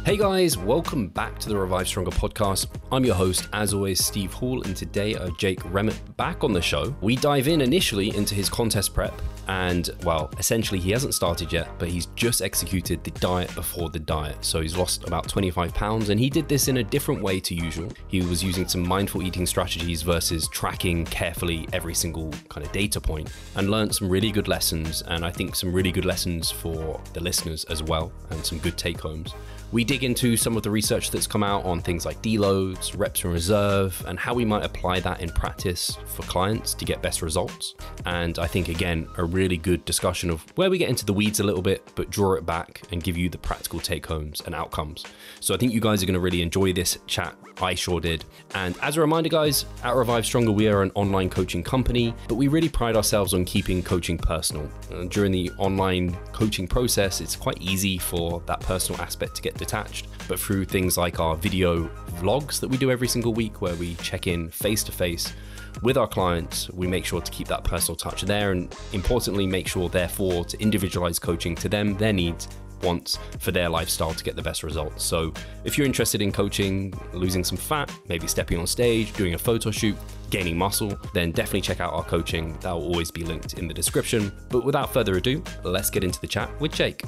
Hey guys, welcome back to the Revive Stronger podcast. I'm your host, as always, Steve Hall, and today Jake Remmert back on the show. We dive in initially into his contest prep, and well, essentially he hasn't started yet, but he's just executed the diet before the diet. So he's lost about 25 pounds, and he did this in a different way to usual. He was using some mindful eating strategies versus tracking carefully every single kind of data point, and learned some really good lessons, and I think some really good lessons for the listeners as well, and some good take homes. We dig into some of the research that's come out on things like deloads, reps in reserve, and how we might apply that in practice for clients to get best results. And I think, again, a really good discussion of where we get into the weeds a little bit, but draw it back and give you the practical take homes and outcomes. So I think you guys are going to really enjoy this chat. I sure did. And as a reminder, guys, at Revive Stronger, we are an online coaching company, but we really pride ourselves on keeping coaching personal. During the online coaching process, it's quite easy for that personal aspect to get detached, but through things like our video vlogs that we do every single week, where we check in face to face with our clients, we make sure to keep that personal touch there, and importantly, make sure therefore to individualize coaching to them, their needs, wants for their lifestyle to get the best results. So if you're interested in coaching, losing some fat, maybe stepping on stage, doing a photo shoot, gaining muscle, then definitely check out our coaching. That will always be linked in the description. But without further ado, let's get into the chat with Jake.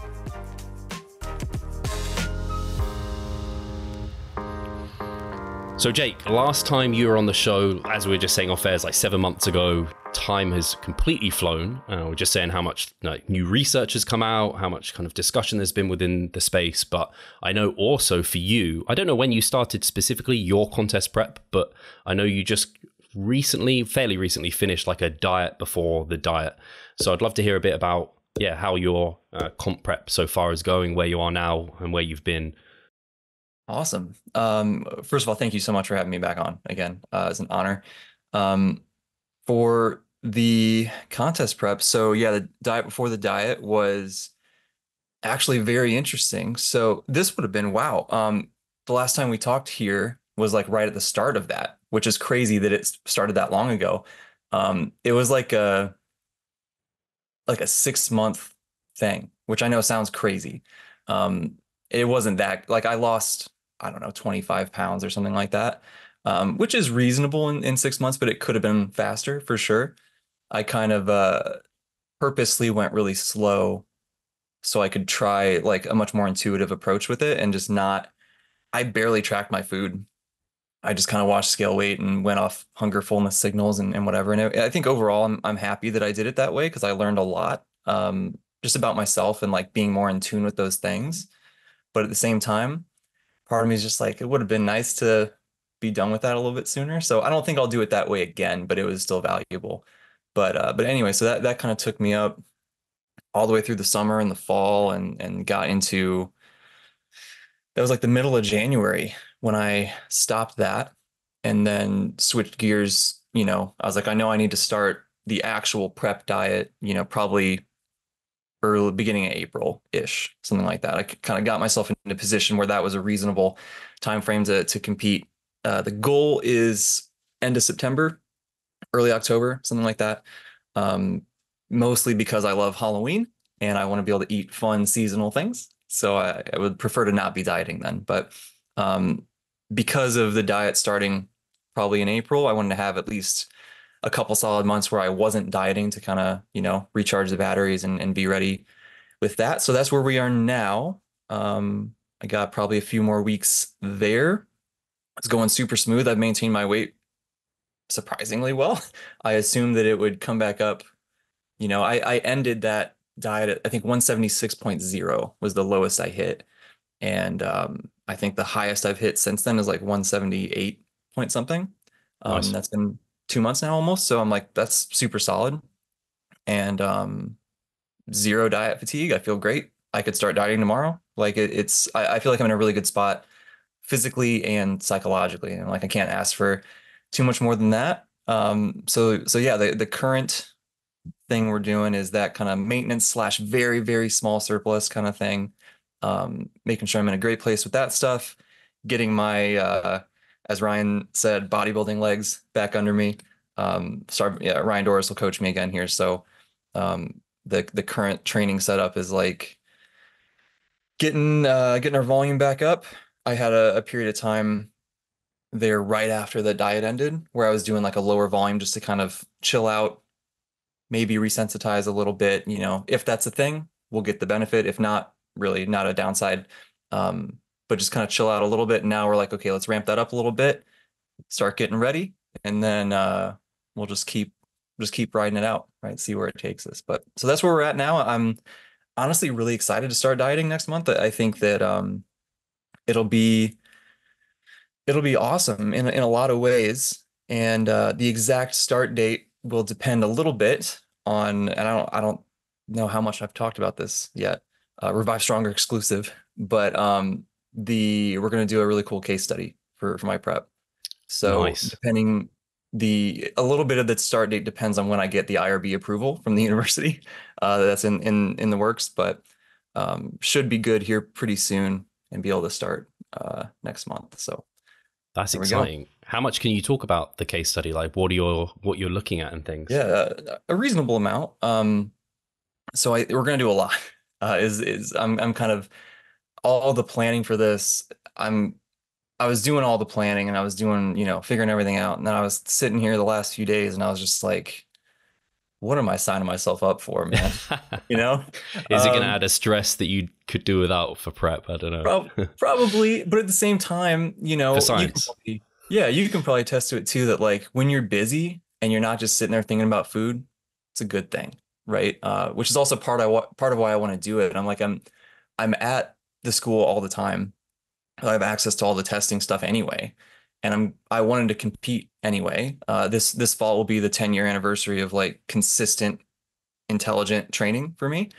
So Jake, last time you were on the show, as we were just saying off air, like 7 months ago. Time has completely flown. We're just saying how much new research has come out, how much kind of discussion there's been within the space. But I know also for you, I don't know when you started specifically your contest prep, but I know you just fairly recently finished like a diet before the diet. So I'd love to hear a bit about, how your comp prep so far is going, where you are now and where you've been. Awesome. First of all, thank you so much for having me back on again. It's an honor. For the contest prep, so the diet before the diet was actually very interesting. So this would have been, wow. The last time we talked here was like right at the start of that, which is crazy that it started that long ago. It was like a 6 month thing, which I know sounds crazy. It wasn't that, like, I lost, I don't know, 25 pounds or something like that, which is reasonable in 6 months, but it could have been faster for sure. I kind of purposely went really slow so I could try like a much more intuitive approach with it and just not, I barely tracked my food. I just kind of watched scale weight and went off hunger fullness signals and whatever. And I think overall, I'm happy that I did it that way because I learned a lot just about myself and like being more in tune with those things. But at the same time, part of me is just like, it would have been nice to be done with that a little bit sooner. So I don't think I'll do it that way again, but it was still valuable. But anyway, so that kind of took me up all the way through the summer and the fall and got into, that was like the middle of January when I stopped that and then switched gears. I was like, I know I need to start the actual prep diet, probably early beginning of April-ish, something like that. I kind of got myself in a position where that was a reasonable time frame to compete. The goal is end of September, early October, something like that. Mostly because I love Halloween and I want to be able to eat fun seasonal things. So I would prefer to not be dieting then. But because of the diet starting probably in April, I wanted to have at least a couple solid months where I wasn't dieting to kind of, recharge the batteries and be ready with that. So that's where we are now. I got probably a few more weeks there. It's going super smooth. I've maintained my weight surprisingly well. I assumed that it would come back up. I ended that diet at, I think 176.0 was the lowest I hit. And I think the highest I've hit since then is like 178 point something. Nice. That's been 2 months now almost. So I'm like, that's super solid. And zero diet fatigue. I feel great. I could start dieting tomorrow. Like I feel like I'm in a really good spot physically and psychologically. And like, I can't ask for too much more than that. So yeah, the current thing we're doing is that kind of maintenance slash very, very small surplus kind of thing. Making sure I'm in a great place with that stuff, getting my, as Ryan said, bodybuilding legs back under me. Ryan Doris will coach me again here. So the current training setup is like Getting our volume back up. I had a period of time there right after the diet ended where I was doing like a lower volume just to kind of chill out, maybe resensitize a little bit. If that's a thing, we'll get the benefit. If not, really not a downside. But just kind of chill out a little bit. And now we're like, okay, let's ramp that up a little bit, start getting ready, and then we'll just keep riding it out, right? See where it takes us. But so that's where we're at now. I'm honestly really excited to start dieting next month. I think that it'll be it'll be awesome in a lot of ways. And the exact start date will depend a little bit on, and I don't know how much I've talked about this yet. Revive Stronger exclusive, but the we're gonna do a really cool case study for my prep. So Nice. depending a little bit of the start date depends on when I get the IRB approval from the university. That's in the works, but should be good here pretty soon and be able to start next month. So That's there we go. exciting. How much can you talk about the case study? Like what you're looking at and things? Yeah, a reasonable amount. So we're gonna do a lot. I'm kind of all the planning for this. I was doing all the planning and I was doing, figuring everything out. And then I was sitting here the last few days and I was just like, what am I signing myself up for, man? You know? Is it going to Um, add a stress that you could do without for prep? I don't know. Probably, but at the same time, For you can science. probably, yeah, you can probably attest to it too, that like when you're busy and you're not just sitting there thinking about food, it's a good thing, right? Which is also part of why I want to do it. I'm at the school all the time. I have access to all the testing stuff anyway, and I wanted to compete anyway. This fall will be the 10-year anniversary of like consistent intelligent training for me.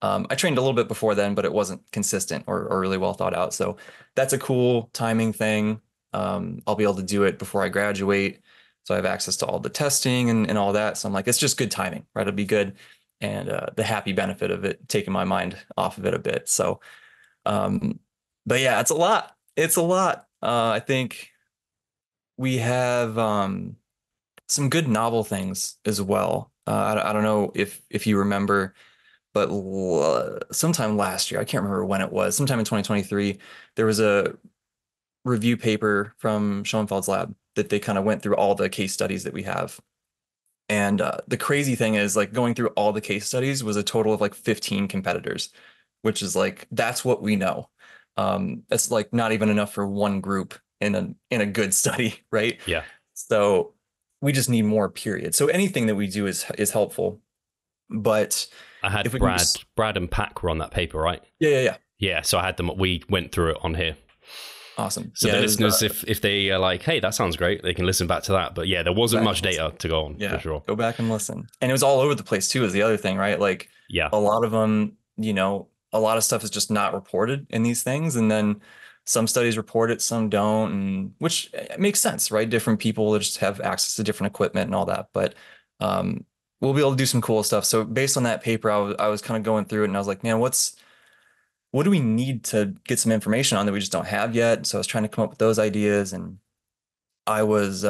I trained a little bit before then, but it wasn't consistent or really well thought out. So that's a cool timing thing. I'll be able to do it before I graduate. So I have access to all the testing and all that. So I'm like, it's just good timing, right? It'll be good. And the happy benefit of it, taking my mind off of it a bit. So, um, but yeah, it's a lot. It's a lot. I think we have some good novel things as well. I don't know if you remember, but sometime last year, I can't remember when it was, sometime in 2023, there was a review paper from Schoenfeld's lab that they kind of went through all the case studies that we have. And the crazy thing is, like, going through all the case studies was a total of like 15 competitors, which is like that's what we know. That's like not even enough for one group in a good study, right? Yeah. So we just need more, period. So anything that we do is helpful. But I had if we can just, Brad and Pack were on that paper, right? yeah, yeah, yeah. Yeah. So I had them. We went through it on here. Awesome. So Yeah, the it was listeners, if they are like, hey, that sounds great, they can listen back to that. But yeah, there go wasn't back much and listen. data to go on for Yeah, sure. go back and listen. And it was all over the place too, is the other thing, right? Like Yeah. a lot of them, a lot of stuff is just not reported in these things. And then some studies report it, some don't, and which makes sense, right? Different people just have access to different equipment and all that. But we'll be able to do some cool stuff. So based on that paper, I was kind of going through it and I was like, man, what do we need to get some information on that we just don't have yet? So I was trying to come up with those ideas, and I was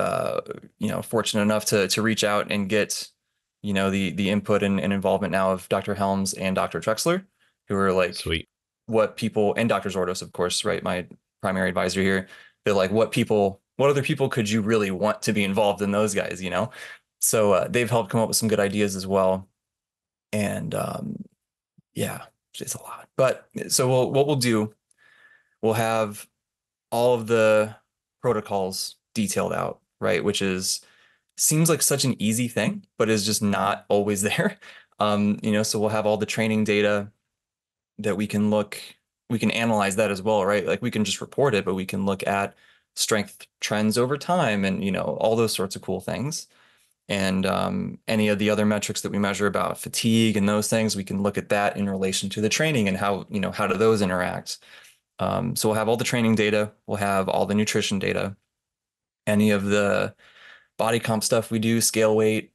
fortunate enough to reach out and get the input and involvement now of Dr. Helms and Dr. Trexler, who are like Sweet. what people, and Dr. Zordos, of course, right? My primary advisor here. They're like, what other people could you really want to be involved in those guys, you know? So they've helped come up with some good ideas as well. And yeah, it's a lot. But so what we'll do, we'll have all of the protocols detailed out, right? Which is seems like such an easy thing, but is just not always there. So we'll have all the training data that we can analyze that as well, right? Like we can just report it, but we can look at strength trends over time and, all those sorts of cool things. And any of the other metrics that we measure about fatigue and those things, we can look at that in relation to the training and how do those interact. So we'll have all the training data, we'll have all the nutrition data, any of the body comp stuff we do, scale weight,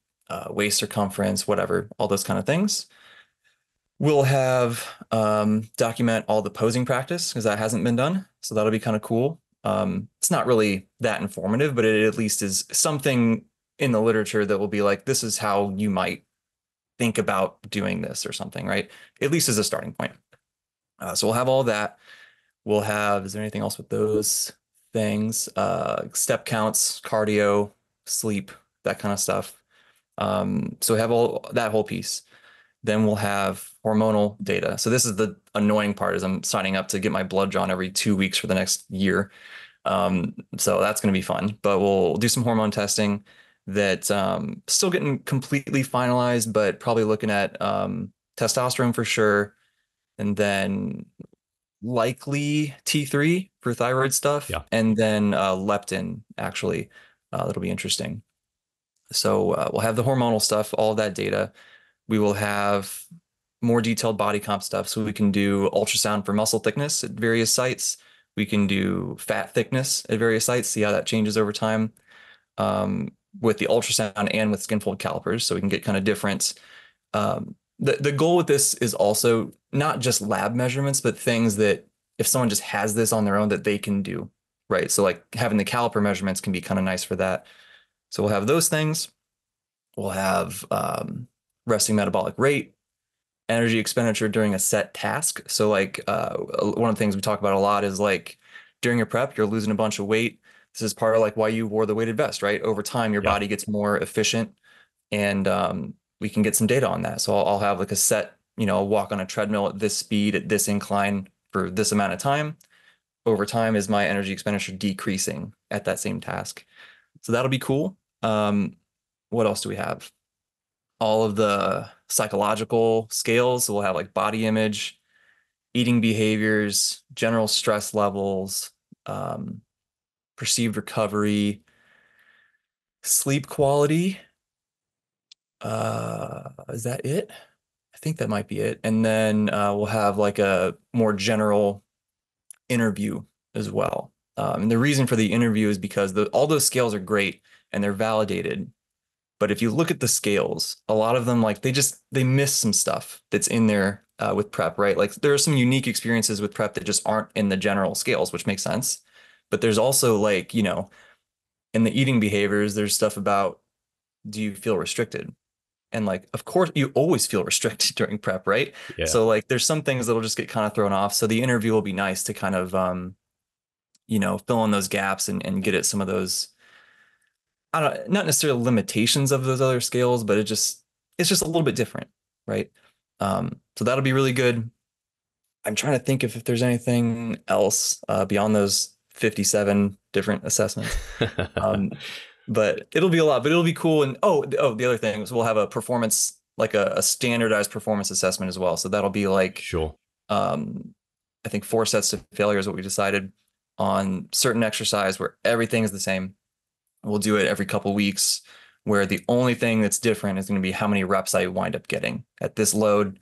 waist circumference, whatever, all those kind of things. We'll have document all the posing practice because that hasn't been done. So that'll be kind of cool. It's not really that informative, but it at least is something in the literature that will be like, this is how you might think about doing this or something, right? At least as a starting point. So we'll have all that. We'll have, is there anything else with those things? Step counts, cardio, sleep, that kind of stuff. So we have all that whole piece. Then we'll have hormonal data. So this is the annoying part is I'm signing up to get my blood drawn every 2 weeks for the next year. So that's going to be fun, but we'll do some hormone testing that still getting completely finalized, but probably looking at testosterone for sure. And then likely T3 for thyroid stuff, Yeah. and then leptin, actually. That'll be interesting. So we'll have the hormonal stuff, all of that data. We will have more detailed body comp stuff. So we can do ultrasound for muscle thickness at various sites. We can do fat thickness at various sites, see how that changes over time with the ultrasound and with skin fold calipers. So we can get kind of different. The goal with this is also not just lab measurements, but things that if someone just has this on their own that they can do, right? So like having the caliper measurements can be kind of nice for that. So we'll have those things. We'll have resting metabolic rate, energy expenditure during a set task. So like one of the things we talk about a lot is like during your prep, you're losing a bunch of weight. This is part of like why you wore the weighted vest, right? Over time, your Yeah. body gets more efficient, and we can get some data on that. So I'll have like a set, I'll walk on a treadmill at this speed, at this incline for this amount of time. Over time, is my energy expenditure decreasing at that same task? So that'll be cool. What else do we have? All of the psychological scales. So we'll have like body image, eating behaviors, general stress levels, um, perceived recovery, sleep quality. Is that it? I think that might be it. And then we'll have like a more general interview as well. And the reason for the interview is because all those scales are great and they're validated. But if you look at the scales, a lot of them like they miss some stuff that's in there with prep, right? Like there are some unique experiences with prep that just aren't in the general scales, which makes sense. But there's also like, in the eating behaviors, there's stuff about do you feel restricted? And like, of course, you always feel restricted during prep, right? Yeah. So like there's some things that'll just get kind of thrown off. So the interview will be nice to kind of fill in those gaps and get at some of those I don't not necessarily limitations of those other scales, but it's just a little bit different, right? So that'll be really good. I'm trying to think if there's anything else beyond those 57 different assessments. Um, but it'll be a lot, but it'll be cool. And the other thing is we'll have a performance, like a standardized performance assessment as well. So that'll be like, Sure. I think 4 sets to failure is what we decided on certain exercise where everything is the same. We'll do it every couple weeks where the only thing that's different is going to be how many reps I wind up getting at this load.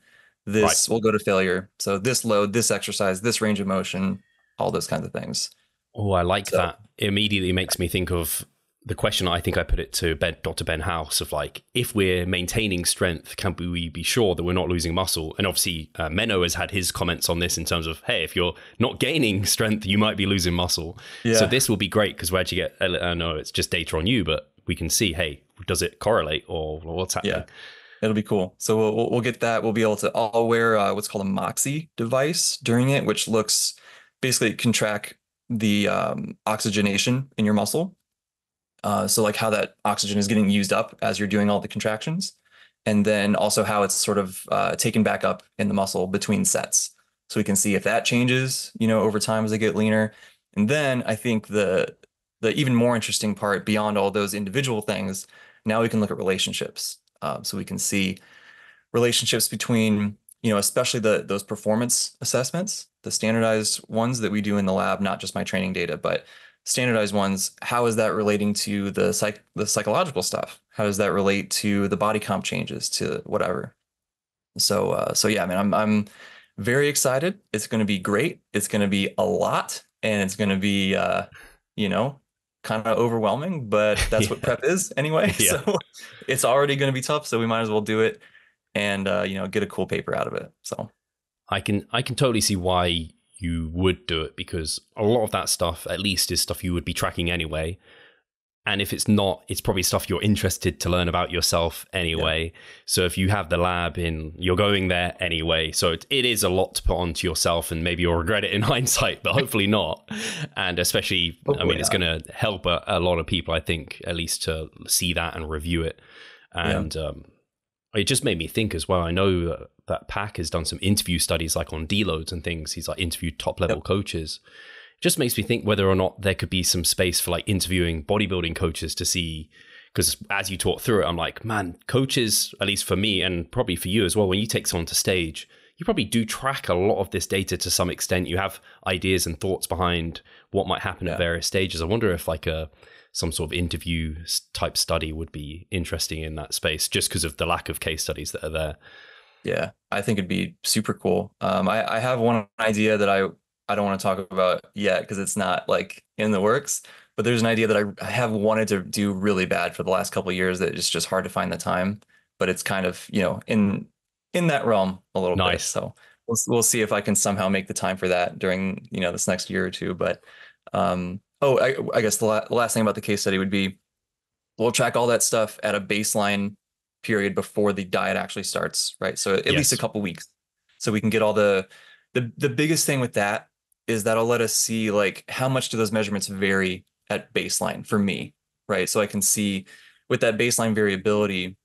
Right. This will go to failure. So this load, this exercise, this range of motion, all those kinds of things. Oh, I like So that. It immediately makes me think of the question I think I put it to Dr. Ben House of like, if we're maintaining strength, can we be sure that we're not losing muscle? And obviously, Menno has had his comments on this in terms of, hey, if you're not gaining strength, you might be losing muscle. So yeah, this will be great because where'd you get, I know it's just data on you, but we can see, hey, does it correlate or what's happening? yeah, it'll be cool. So we'll get that. We'll be able to all wear what's called a Moxie device during it, which looks basically can track the oxygenation in your muscle. So like how that oxygen is getting used up as you're doing all the contractions, and then also how it's sort of taken back up in the muscle between sets. So we can see if that changes, over time as they get leaner. And then I think the even more interesting part beyond all those individual things, now we can look at relationships. So we can see relationships between, especially those performance assessments, the standardized ones that we do in the lab, not just my training data, but standardized ones. How is that relating to the psychological stuff? How does that relate to the body comp changes to whatever? So yeah, man, I'm very excited. It's going to be great. It's going to be a lot, and it's going to be you know, kind of overwhelming, but that's what Yeah. prep is anyway. Yeah. So it's already going to be tough, so we might as well do it and get a cool paper out of it. So I can totally see why you would do it because a lot of that stuff, at least, is stuff you would be tracking anyway. And if it's not, it's probably stuff you're interested to learn about yourself anyway. Yeah. So if you have the lab in, you're going there anyway. So it is a lot to put onto yourself, and maybe you'll regret it in hindsight, but hopefully not. And especially, it's going to help a lot of people, I think, at least to see that and review it. And it just made me think as well. I know that Pac has done some interview studies like on Deloads and things. He's like interviewed top level coaches. Just makes me think whether or not there could be some space for like interviewing bodybuilding coaches to see, because as you talk through it, I'm like, man, coaches, at least for me and probably for you as well, when you take someone to stage, you probably do track a lot of this data to some extent. You have ideas and thoughts behind what might happen at various stages. I wonder if like some sort of interview type study would be interesting in that space, just because of the lack of case studies that are there. Yeah, I think it'd be super cool. I have one idea that I don't want to talk about yet because it's not like in the works, but there's an idea that I have wanted to do really bad for the last couple of years that it's just hard to find the time, but it's kind of, in that realm a little bit. So we'll see if I can somehow make the time for that during, this next year or two. But I guess the last thing about the case study would be we'll track all that stuff at a baseline period before the diet actually starts, right? So at least a couple weeks, so we can get all the biggest thing with that is that'll let us see like how much do those measurements vary at baseline for me, right? So I can see with that baseline variability,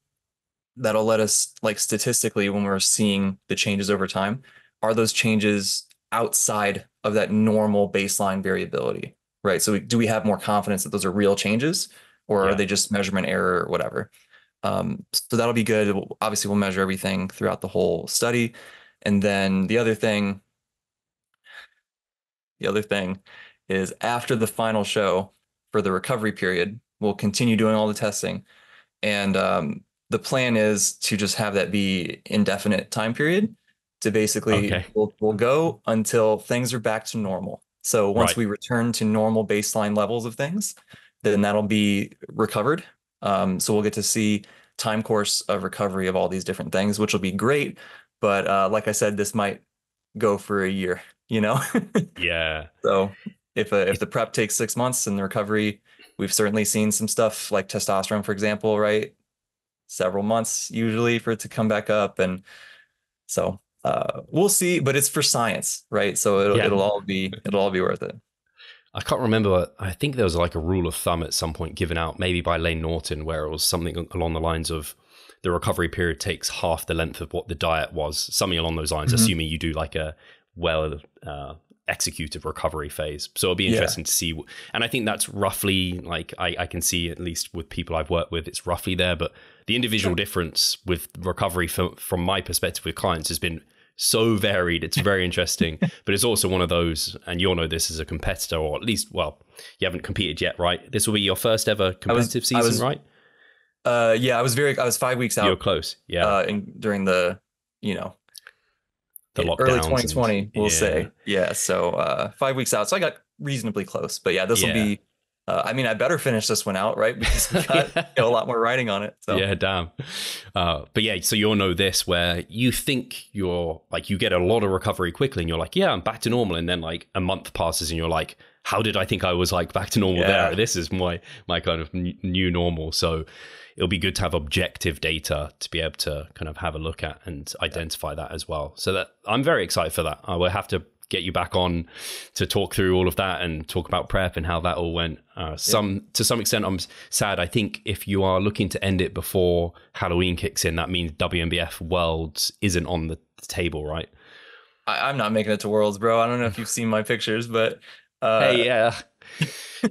that'll let us like statistically when we're seeing the changes over time, are those changes outside of that normal baseline variability, right? So do we have more confidence that those are real changes, or are they just measurement error or whatever? So that'll be good. Obviously, we'll measure everything throughout the whole study. And then the other thing is after the final show for the recovery period, we'll continue doing all the testing. And the plan is to just have that be indefinite time period to basically we'll go until things are back to normal. So once we return to normal baseline levels of things, then that'll be recovered. So we'll get to see time course of recovery of all these different things, which will be great. But like I said, this might go for a year, Yeah. So if the prep takes 6 months and the recovery, we've certainly seen some stuff like testosterone, for example, right? Several months usually for it to come back up. And so we'll see, but it's for science, right? So it'll all be worth it. I can't remember. I think there was like a rule of thumb at some point given out, maybe by Lane Norton, where it was something along the lines of the recovery period takes half the length of what the diet was, something along those lines, assuming you do like a well executed recovery phase. So it'll be interesting to see. And I think that's roughly like, I can see at least with people I've worked with, it's roughly there. But the individual difference with recovery from my perspective with clients has been so varied. It's very interesting, but it's also one of those, and you'll know this as a competitor, or at least, well, you haven't competed yet, right? This will be your first ever competitive season, right? Yeah, I was 5 weeks out. You're close. Yeah. During the, the early 2020, we'll say. Yeah. So 5 weeks out. So I got reasonably close, but yeah, this will be, I better finish this one out, right? Because we got a lot more writing on it. So. Yeah, damn. But yeah, so you'll know this where you think you're like, you get a lot of recovery quickly and you're like, yeah, I'm back to normal. And then like a month passes and you're like, how did I think I was like back to normal there? This is my kind of new normal. So it'll be good to have objective data to be able to kind of have a look at and identify that as well. So that I'm very excited for that. I will have to get you back on to talk through all of that and talk about prep and how that all went. To some extent, I'm sad. I think if you are looking to end it before Halloween kicks in, that means WNBF Worlds isn't on the table, right? I'm not making it to Worlds, bro. I don't know if you've seen my pictures, but hey, yeah,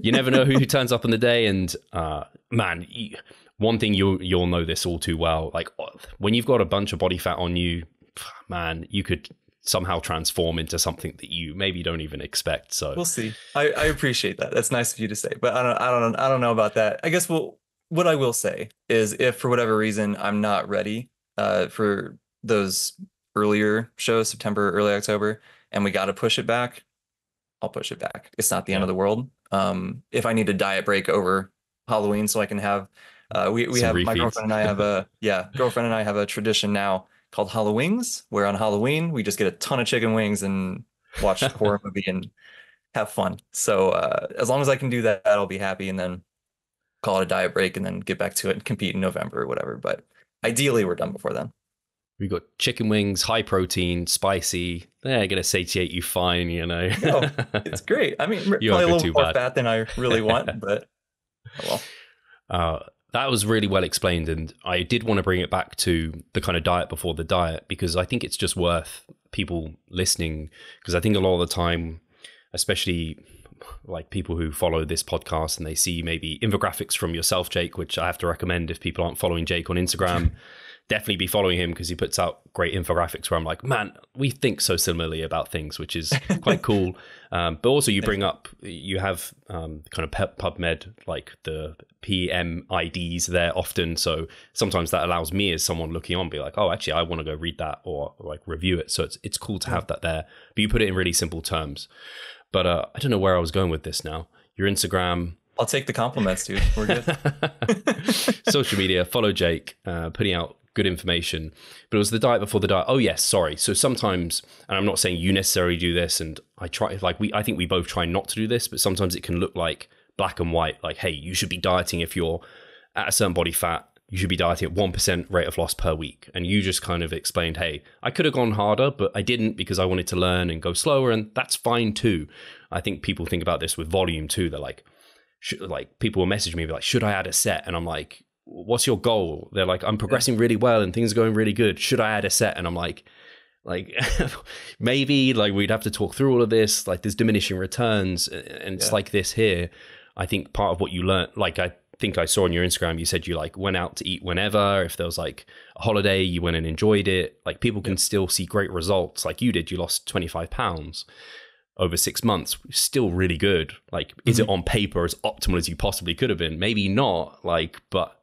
you never know who turns up on the day. And man, one thing you'll know this all too well. Like when you've got a bunch of body fat on you, man, you could somehow transform into something that you maybe don't even expect. So we'll see. I appreciate that. That's nice of you to say, but I don't know about that. I guess what I will say is if for whatever reason I'm not ready for those earlier shows, September, early October, and we got to push it back, I'll push it back. It's not the end of the world. If I need a diet break over Halloween so I can have we have my girlfriend and I have a tradition now called Hallowings, where on Halloween we just get a ton of chicken wings and watch a horror movie and have fun. So as long as I can do that, I'll be happy. And then call it a diet break, and then get back to it and compete in November or whatever. But ideally, we're done before then. We got chicken wings, high protein, spicy. They're gonna satiate you fine, you know. No, it's great. I mean, You probably won't a go little too more bad. fat than I really want, but oh well. That was really well explained, and I did want to bring it back to the kind of diet before the diet, because I think it's just worth people listening, because I think a lot of the time, especially like people who follow this podcast and they see maybe infographics from yourself, Jake, which I have to recommend if people aren't following Jake on Instagram. Definitely be following him, because he puts out great infographics where I'm like, man, we think so similarly about things, which is quite cool. But also you bring up, you have kind of PubMed, like the PMIDs there often. So sometimes that allows me as someone looking on be like, oh, actually, I want to go read that or like review it. So it's cool to have that there. But you put it in really simple terms. But I don't know where I was going with this now. Your Instagram. I'll take the compliments, dude. We're good. Social media, follow Jake, putting out good information. But it was the diet before the diet. Oh yes, sorry. So sometimes, and I'm not saying you necessarily do this, and I try, like I think we both try not to do this, but sometimes it can look like black and white, like, hey, you should be dieting if you're at a certain body fat, you should be dieting at 1% rate of loss per week. And you just kind of explained, hey, I could have gone harder, but I didn't, because I wanted to learn and go slower, and that's fine too. I think people think about this with volume too. They're like, people will message me and be like, should I add a set? And I'm like, what's your goal? They're like, I'm progressing really well and things are going really good. Should I add a set? And I'm like maybe, like, we'd have to talk through all of this. Like, there's diminishing returns, and it's like this here. I think part of what you learned, like, I think I saw on your Instagram, you said you like went out to eat whenever. If there was like a holiday, you went and enjoyed it. Like, people can still see great results. Like you did, you lost 25 pounds over 6 months. Still really good. Like, is it on paper as optimal as you possibly could have been? Maybe not, like, but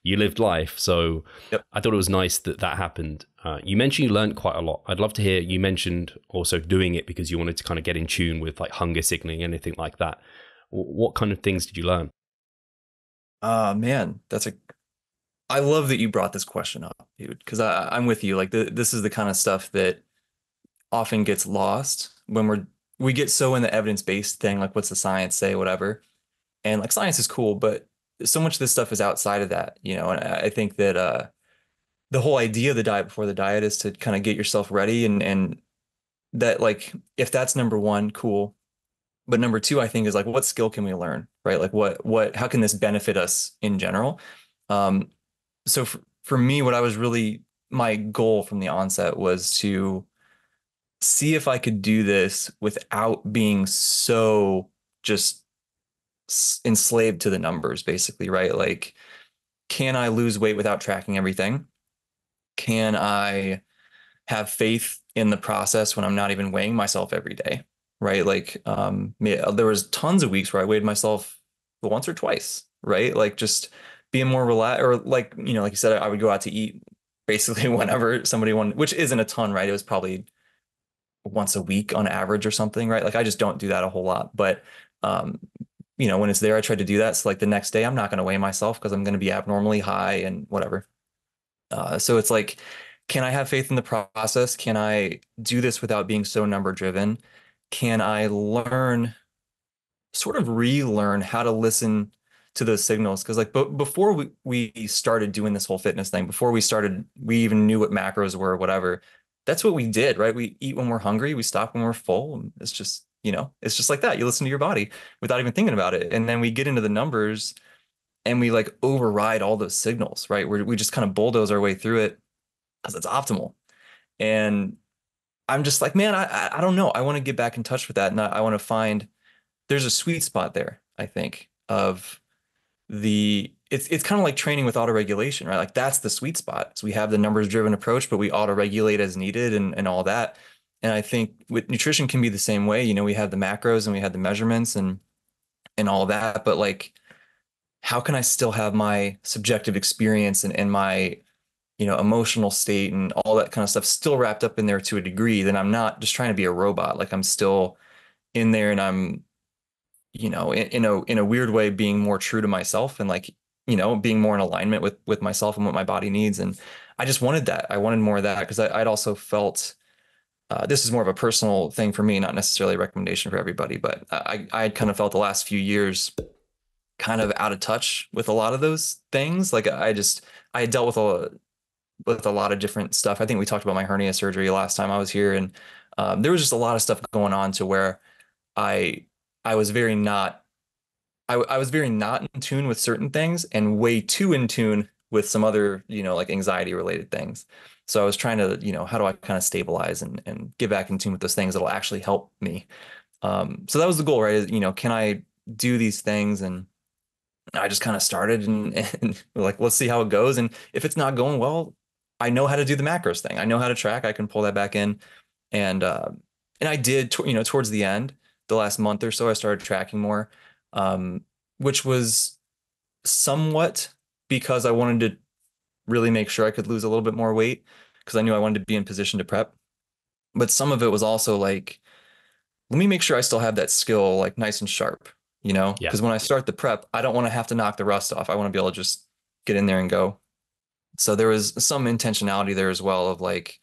you lived life. So I thought it was nice that that happened. You mentioned you learned quite a lot. I'd love to hear, you mentioned also doing it because you wanted to kind of get in tune with like hunger signaling, anything like that. What kind of things did you learn? Man, I love that you brought this question up, dude, because I'm with you. Like, this is the kind of stuff that often gets lost when we get so in the evidence-based thing, like, what's the science say, whatever. And like, science is cool, but so much of this stuff is outside of that, you know. And I think that the whole idea of the diet before the diet is to kind of get yourself ready, and that, like, if that's number one, cool. But number two, I think, is like, what skill can we learn, right? Like, how can this benefit us in general? So for me, my goal from the onset was to see if I could do this without being so just enslaved to the numbers, basically, right? Like, can I lose weight without tracking everything? Can I have faith in the process when I'm not even weighing myself every day, right? Like, there was tons of weeks where I weighed myself once or twice, right? Like, just being more relaxed, or like, you know, like you said, I would go out to eat basically whenever somebody wanted, which isn't a ton, right? It was probably once a week on average or something, right? Like, I just don't do that a whole lot, but you know, when it's there, I try to do that. So like, the next day I'm not going to weigh myself because I'm going to be abnormally high and whatever. So it's like, can I have faith in the process? Can I do this without being so number driven? Can I sort of relearn how to listen to those signals? Because like, before we started doing this whole fitness thing, before we even knew what macros were or whatever, that's what we did, right? We eat when we're hungry, we stop when we're full. And it's just, you know, it's just like that. You listen to your body without even thinking about it. And then we get into the numbers and we like override all those signals, right? We just kind of bulldoze our way through it because it's optimal. And I'm just like, man, I don't know. I want to get back in touch with that. And I want to find, there's a sweet spot there, I think, of it's kind of like training with auto-regulation, right? Like, that's the sweet spot. So we have the numbers driven approach, but we auto-regulate as needed and all that. And I think with nutrition can be the same way. You know, we have the macros and we have the measurements and all that, but like, how can I still have my subjective experience and my, you know, emotional state and all that kind of stuff still wrapped up in there to a degree? Then I'm not just trying to be a robot. Like, I'm still in there, and I'm, you know, in a weird way, being more true to myself, and like, you know, being more in alignment with myself and what my body needs. And I just wanted that. I wanted more of that because I'd also felt, this is more of a personal thing for me, not necessarily a recommendation for everybody, but I kind of felt the last few years kind of out of touch with a lot of those things. Like I dealt with a lot of different stuff. I think we talked about my hernia surgery last time I was here, and there was just a lot of stuff going on to where I I was very not I was very not in tune with certain things and way too in tune with some other, like anxiety related things. So I was trying to, how do I kind of stabilize and get back in tune with those things that'll actually help me. So that was the goal, right? Can I do these things? And I just kind of started and like, let's see how it goes. And if it's not going well, I know how to do the macros thing. I know how to track. I can pull that back in. And I did, towards the end, the last month or so, I started tracking more, which was somewhat because I wanted to really make sure I could lose a little bit more weight because I knew I wanted to be in position to prep. But some of it was also like, let me make sure I still have that skill like nice and sharp, Yeah. because when I start the prep, I don't want to have to knock the rust off. I want to be able to just get in there and go. So there was some intentionality there as well of like,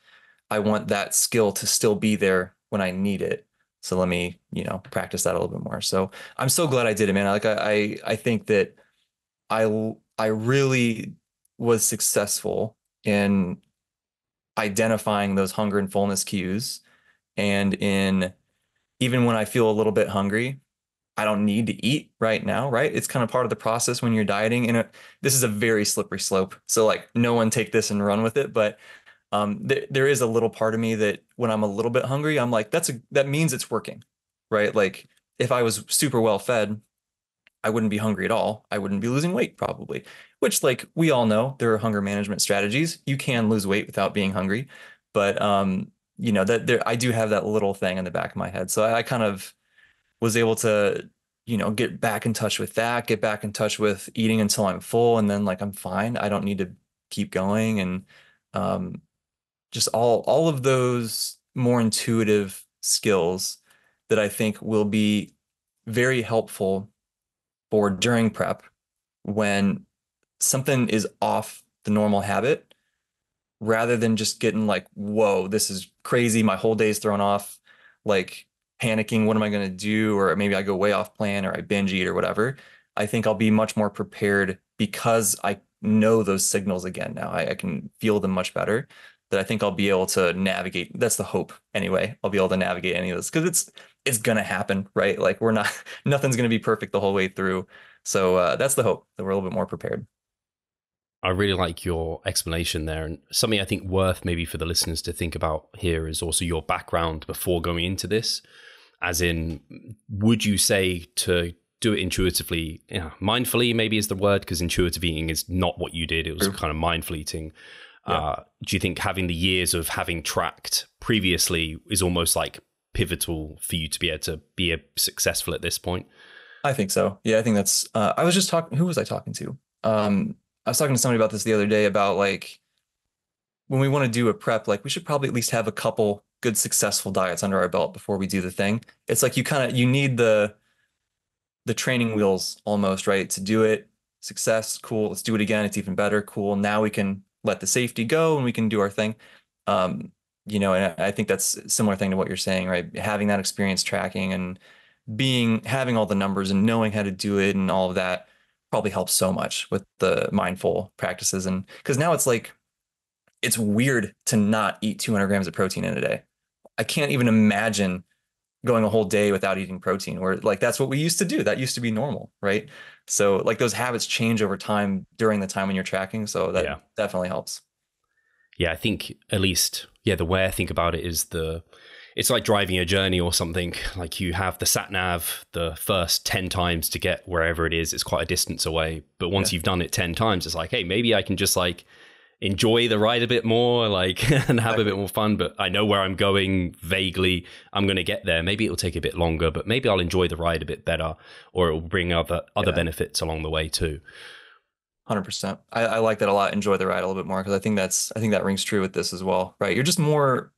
I want that skill to still be there when I need it. So let me, practice that a little bit more. So I'm so glad I did it, man. Like I think that I really was successful in identifying those hunger and fullness cues and in even when I feel a little bit hungry, I don't need to eat right now, right? It's kind of part of the process when you're dieting. And this is a very slippery slope. So like no one take this and run with it. But there is a little part of me that when I'm a little bit hungry, I'm like, that means it's working, right? Like if I was super well fed, I wouldn't be hungry at all. I wouldn't be losing weight probably, which like we all know there are hunger management strategies. You can lose weight without being hungry, but that there I do have that little thing in the back of my head. So I kind of was able to, get back in touch with that, get back in touch with eating until I'm full and then like I'm fine. I don't need to keep going and um just all of those more intuitive skills that I think will be very helpful for during prep when something is off the normal habit rather than just getting like, whoa, this is crazy. My whole day's thrown off, like panicking, what am I going to do? Or maybe I go way off plan or I binge eat or whatever. I think I'll be much more prepared because I know those signals again now. I can feel them much better. That I think I'll be able to navigate. That's the hope anyway. I'll be able to navigate any of this because it's gonna happen, right? Like we're not nothing's gonna be perfect the whole way through. So that's the hope that we're a little bit more prepared. I really like your explanation there. And something I think worth maybe for the listeners to think about here is also your background before going into this. As in, would you say to do it intuitively, mindfully maybe is the word, because intuitive eating is not what you did. It was kind of mindful eating. Yeah. Do you think having the years of having tracked previously is almost like pivotal for you to be able to be successful at this point? I think so. Yeah, I think that's, I was just talking, who was I talking to? I was talking to somebody about this the other day about like, when we want to do a prep, like we should probably at least have a couple good successful diets under our belt before we do the thing. It's like you need the training wheels almost, right? To do it. Success, cool. Let's do it again. It's even better. Cool. Now we can let the safety go and we can do our thing. And I think that's a similar thing to what you're saying, right? Having that experience tracking and having all the numbers and knowing how to do it and all of that probably helps so much with the mindful practices. And because now it's like, it's weird to not eat 200 grams of protein in a day. I can't even imagine going a whole day without eating protein, where like that's what we used to do. That used to be normal, right? So like those habits change over time during the time when you're tracking. So that definitely helps. Yeah, I think at least, the way I think about it is it's like driving a journey or something. Like you have the sat nav the first 10 times to get wherever it is. It's quite a distance away. But once you've done it 10 times, it's like, hey, maybe I can just like enjoy the ride a bit more, like, and have a bit more fun. But I know where I'm going vaguely. I'm going to get there. Maybe it'll take a bit longer, but maybe I'll enjoy the ride a bit better, or it will bring other benefits along the way too. 100%. I like that a lot. Enjoy the ride a little bit more because I think that rings true with this as well, right? You're just more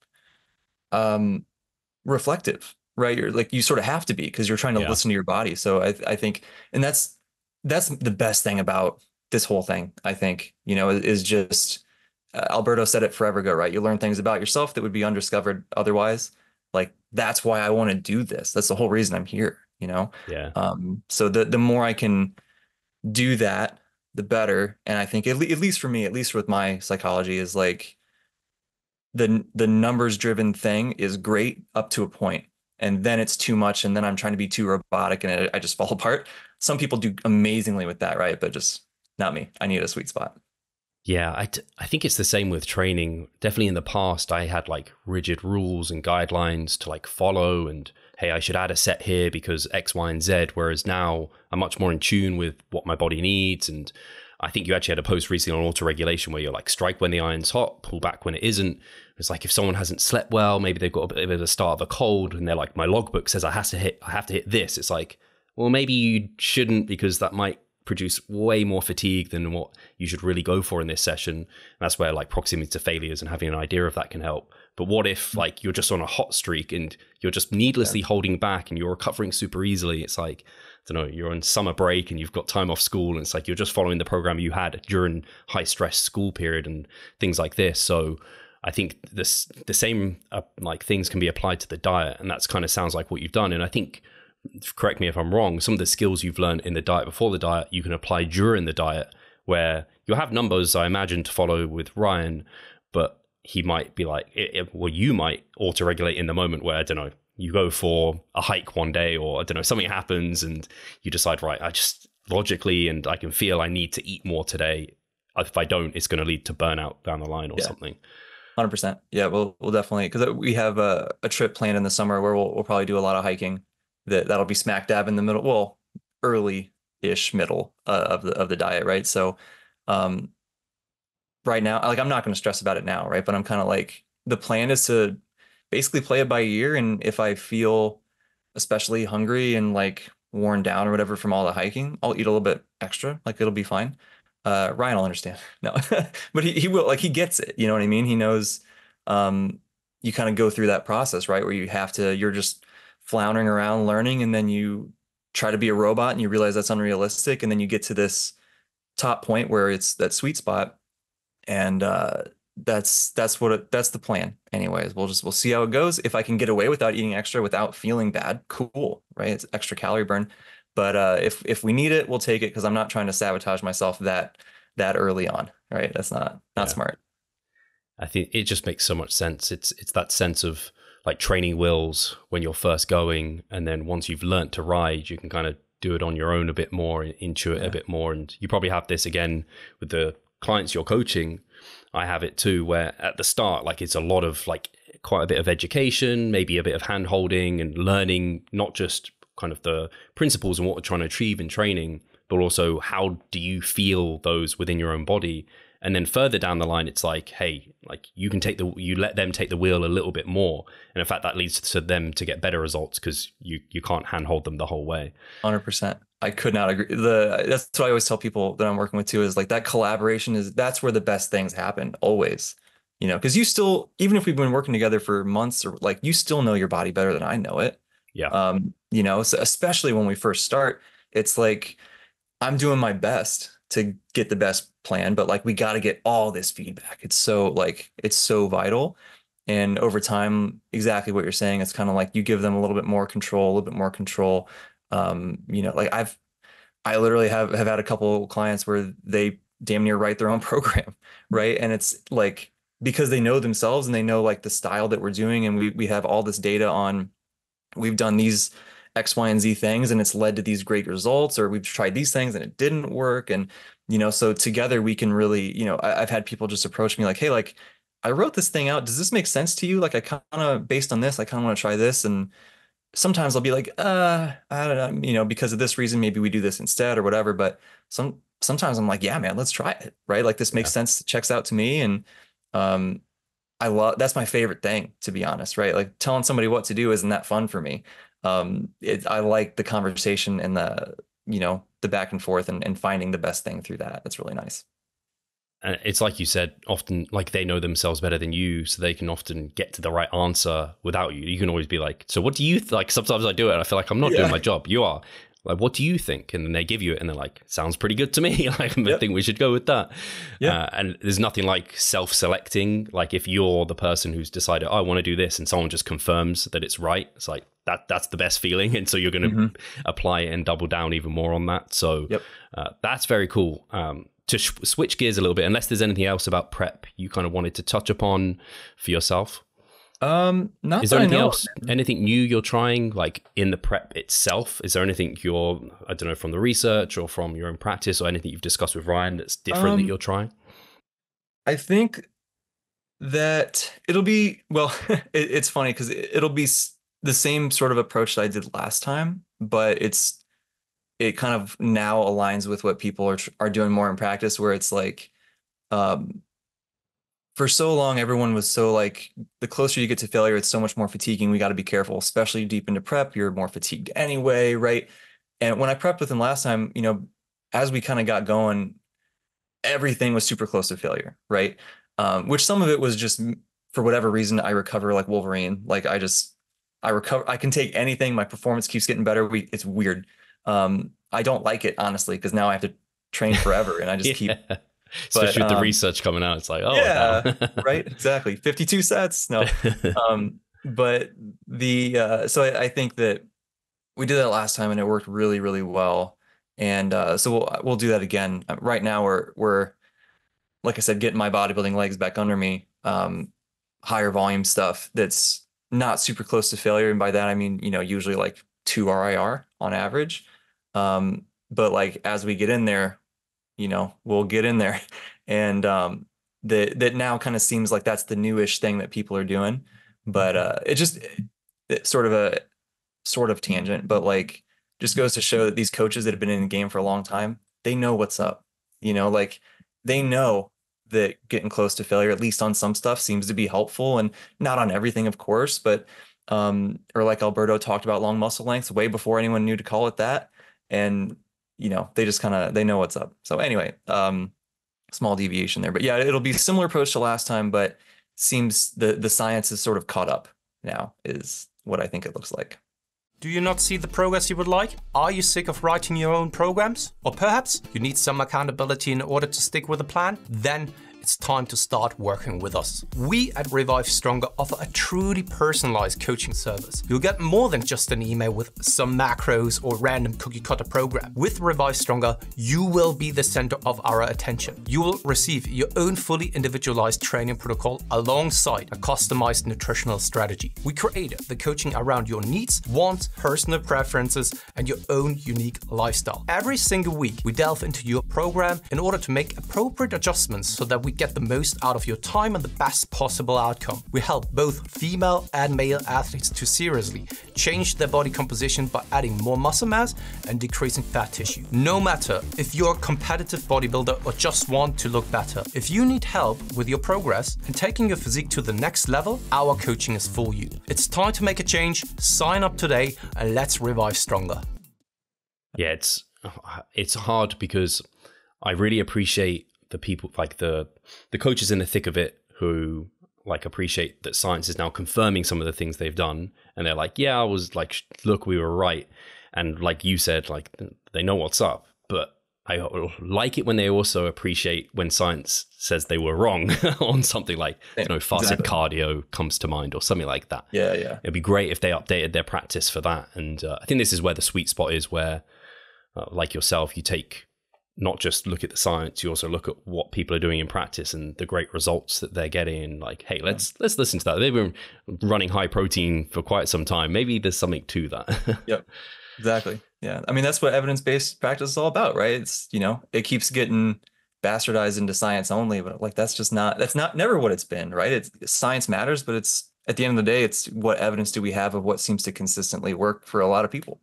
reflective, right? You're like you sort of have to be because you're trying to listen to your body. So I think, and that's the best thing about this whole thing. I think is just Alberto said it forever ago, right? You learn things about yourself that would be undiscovered otherwise. Like that's why I want to do this. That's the whole reason I'm here. Yeah. So the more I can do that, the better. And I think at least for me, at least with my psychology, is like the numbers driven thing is great up to a point, and then it's too much, and then I'm trying to be too robotic, and I just fall apart. Some people do amazingly with that, right? But just not me. I need a sweet spot. Yeah, I think it's the same with training. Definitely in the past, I had like rigid rules and guidelines to like follow, and hey, I should add a set here because X, Y, and Z. Whereas now I'm much more in tune with what my body needs. And I think you actually had a post recently on auto regulation where you're like, strike when the iron's hot, pull back when it isn't. It's like if someone hasn't slept well, maybe they've got a bit of a start of a cold, and they're like, my logbook says I have to hit this. It's like, well, maybe you shouldn't, because that might produce way more fatigue than what you should really go for in this session. And that's where like proximity to failures and having an idea of that can help. But what if like you're just on a hot streak and you're just needlessly holding back and you're recovering super easily? It's like, I don't know, you're on summer break and you've got time off school, and it's like you're just following the program you had during high stress school period and things like this. So I think the same like things can be applied to the diet, and that's kind of sounds like what you've done. And I think, correct me if I'm wrong, some of the skills you've learned in the diet before the diet, you can apply during the diet, where you'll have numbers, I imagine, to follow with Ryan, but he might be like, well, you might auto-regulate in the moment where, I don't know, you go for a hike one day, or I don't know, something happens and you decide, right, I just logically, and I can feel I need to eat more today. If I don't, it's going to lead to burnout down the line or something. 100%. Yeah, we'll definitely, because we have a trip planned in the summer where we'll probably do a lot of hiking. That'll be smack dab in the middle, well, early-ish middle of the diet, right? So, right now, like I'm not going to stress about it now, right? But I'm kind of like, the plan is to basically play it by ear, and if I feel especially hungry and like worn down or whatever from all the hiking, I'll eat a little bit extra. Like it'll be fine. Ryan will understand. No, but he will, like he gets it. You know what I mean? He knows. You kind of go through that process, right? Where you're just floundering around learning, and then you try to be a robot and you realize that's unrealistic. And then you get to this top point where it's that sweet spot. And that's the plan. Anyways, we'll see how it goes. If I can get away without eating extra without feeling bad, cool, right? It's extra calorie burn. But if we need it, we'll take it, because I'm not trying to sabotage myself that early on, right? That's not smart. I think it just makes so much sense. It's that sense of like training wheels when you're first going, and then once you've learnt to ride, you can kind of do it on your own a bit more, intuit a bit more. And you probably have this again with the clients you're coaching. I have it too, where at the start, like it's a lot of like quite a bit of education, maybe a bit of hand holding and learning, not just kind of the principles and what we're trying to achieve in training, but also how do you feel those within your own body. And then further down the line, it's like, hey, like you let them take the wheel a little bit more. And in fact, that leads to them to get better results, because you can't handhold them the whole way. 100%. I could not agree. That's what I always tell people that I'm working with too, is like that collaboration that's where the best things happen always, because you still, even if we've been working together for months, or like, you still know your body better than I know it. Yeah. So especially when we first start, it's like, I'm doing my best to get the best plan, but like we got to get all this feedback. It's so vital. And over time, exactly what you're saying, it's kind of like you give them a little bit more control, a little bit more control. Like I literally have had a couple clients where they damn near write their own program, right? And it's like, because they know themselves and they know like the style that we're doing, and we have all this data on, we've done these X, Y, and Z things, and it's led to these great results, or we've tried these things and it didn't work. And, so together we can really, I've had people just approach me like, hey, like I wrote this thing out. Does this make sense to you? Like I kind of, based on this, I kind of want to try this. And sometimes I'll be like, I don't know, because of this reason, maybe we do this instead or whatever. But sometimes I'm like, yeah, man, let's try it. Right. Like this makes sense, checks out to me. And, that's my favorite thing, to be honest, right? Like telling somebody what to do isn't that fun for me. I like the conversation and the back and forth, and finding the best thing through that. That's really nice. And it's like you said, often like they know themselves better than you, so they can often get to the right answer without you. You can always be like, so what do you like? Sometimes I do it and I feel like I'm not doing my job. You are. Like, what do you think? And then they give you it and they're like, sounds pretty good to me. Like, I Yep. think we should go with that. Yep. And there's nothing like self-selecting. Like if you're the person who's decided, oh, I want to do this, and someone just confirms that it's right, it's like that's the best feeling. And so you're going to apply it and double down even more on that. So Yep. That's very cool. To switch gears a little bit, unless there's anything else about prep you kind of wanted to touch upon for yourself. Not Is there that I anything know else, anything new you're trying, like in the prep itself? Is there anything you're, I don't know, from the research or from your own practice or anything you've discussed with Ryan that's different that you're trying? I think that it'll be, well, it's funny because it'll be the same sort of approach that I did last time, but it kind of now aligns with what people are doing more in practice, where it's like, for so long, everyone was so like, the closer you get to failure, it's so much more fatiguing. We got to be careful, especially deep into prep. You're more fatigued anyway, right? And when I prepped with him last time, as we kind of got going, everything was super close to failure, right? Which some of it was just for whatever reason, I recover like Wolverine. Like I recover. I can take anything. My performance keeps getting better. It's weird. I don't like it, honestly, because now I have to train forever and I just keep. Especially with the research coming out, it's like, oh, yeah, right, exactly. 52 sets. No, but so I think that we did that last time and it worked really, really well. And so we'll do that again. Right now we're like I said, getting my bodybuilding legs back under me. Higher volume stuff that's not super close to failure, and by that I mean usually like 2 RIR on average. But like as we get in there, we'll get in there. And that now kind of seems like that's the newish thing that people are doing. But it's sort of tangent, but like just goes to show that these coaches that have been in the game for a long time, they know what's up. Like they know that getting close to failure, at least on some stuff, seems to be helpful, and not on everything, of course, but or like Alberto talked about long muscle lengths way before anyone knew to call it that. And they just they know what's up. So anyway, small deviation there, but yeah, it'll be similar approach to last time, but seems the science is sort of caught up now, is what I think it looks like. Do you not see the progress you would like? Are you sick of writing your own programs? Or perhaps you need some accountability in order to stick with a plan? Then it's time to start working with us. We at Revive Stronger offer a truly personalized coaching service. You'll get more than just an email with some macros or random cookie cutter program. With Revive Stronger, you will be the center of our attention. You will receive your own fully individualized training protocol alongside a customized nutritional strategy. We created the coaching around your needs, wants, personal preferences, and your own unique lifestyle. Every single week, we delve into your program in order to make appropriate adjustments so that we get the most out of your time and the best possible outcome. We help both female and male athletes to seriously change their body composition by adding more muscle mass and decreasing fat tissue. No matter if you're a competitive bodybuilder or just want to look better, if you need help with your progress and taking your physique to the next level, our coaching is for you. It's time to make a change. Sign up today and let's revive stronger. Yeah, it's hard because I really appreciate the people, like the coaches in the thick of it, who like appreciate that science is now confirming some of the things they've done, and they're like, yeah, I was like, look, we were right. And like you said, like they know what's up. But I like it when they also appreciate when science says they were wrong on something, like, fasted cardio comes to mind or something like that. Yeah. It'd be great if they updated their practice for that. And I think this is where the sweet spot is, where like yourself, you take, not just look at the science, you also look at what people are doing in practice and the great results that they're getting. Like, hey, let's listen to that. They've been running high protein for quite some time. Maybe there's something to that. Yep, exactly. Yeah, I mean, that's what evidence-based practice is all about, right? It's, it keeps getting bastardized into science only, but like that's never what it's been, right? It's science matters, but it's at the end of the day, it's what evidence do we have of what seems to consistently work for a lot of people.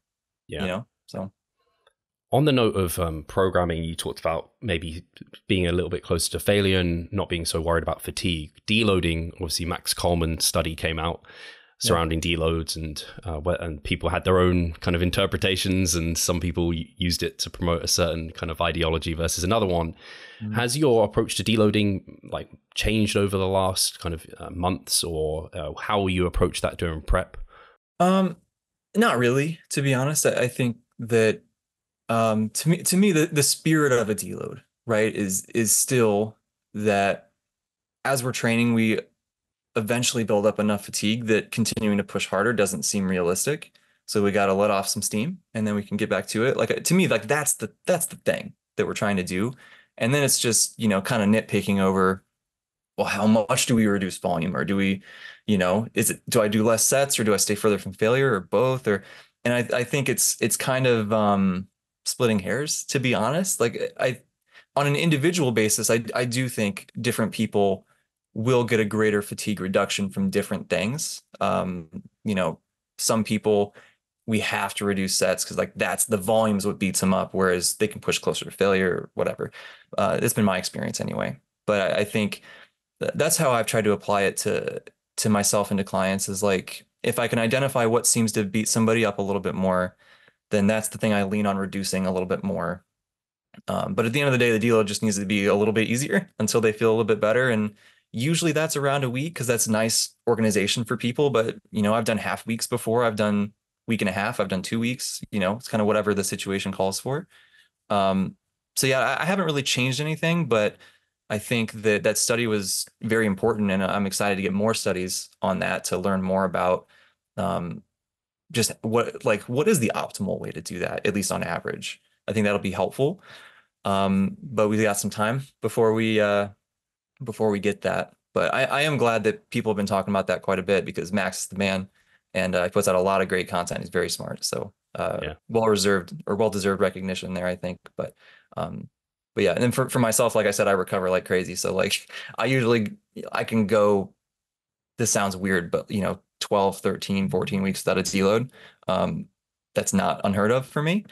Yeah. So. On the note of programming, you talked about maybe being a little bit closer to failure and not being so worried about fatigue. Deloading, obviously, Max Coleman's study came out surrounding deloads, and people had their own kind of interpretations, and some people used it to promote a certain kind of ideology versus another one. Mm-hmm. Has your approach to deloading like changed over the last kind of months, or how will you approach that during prep? Not really, to be honest. I think that To me, the spirit of a deload, right, is still that as we're training, we eventually build up enough fatigue that continuing to push harder doesn't seem realistic. So we got to let off some steam and then we can get back to it. Like to me, like that's the thing that we're trying to do. And then it's just, kind of nitpicking over, well, how much do we reduce volume or do we, do I do less sets or do I stay further from failure or both? And I think it's kind of splitting hairs, to be honest. Like on an individual basis, I do think different people will get a greater fatigue reduction from different things. Some people we have to reduce sets because like that's the volume's what beats them up, whereas they can push closer to failure or whatever. It's been my experience anyway. But I think that's how I've tried to apply it to myself and to clients is like if I can identify what seems to beat somebody up a little bit more, then that's the thing I lean on reducing a little bit more. But at the end of the day, the deload just needs to be a little bit easier until they feel a little bit better. And usually that's around a week because that's nice organization for people. But, I've done half weeks before. I've done week and a half. I've done 2 weeks. It's kind of whatever the situation calls for. So yeah, I haven't really changed anything, but I think that study was very important. And I'm excited to get more studies on that to learn more about just what is the optimal way to do that, at least on average. I think that'll be helpful. But we got some time before we get that. But I am glad that people have been talking about that quite a bit because Max is the man and he puts out a lot of great content. He's very smart. So well-deserved recognition there, I think. But yeah, and then for myself, like I said, I recover like crazy. So like I can go, this sounds weird, but 12, 13, 14 weeks without a deload. That's not unheard of for me.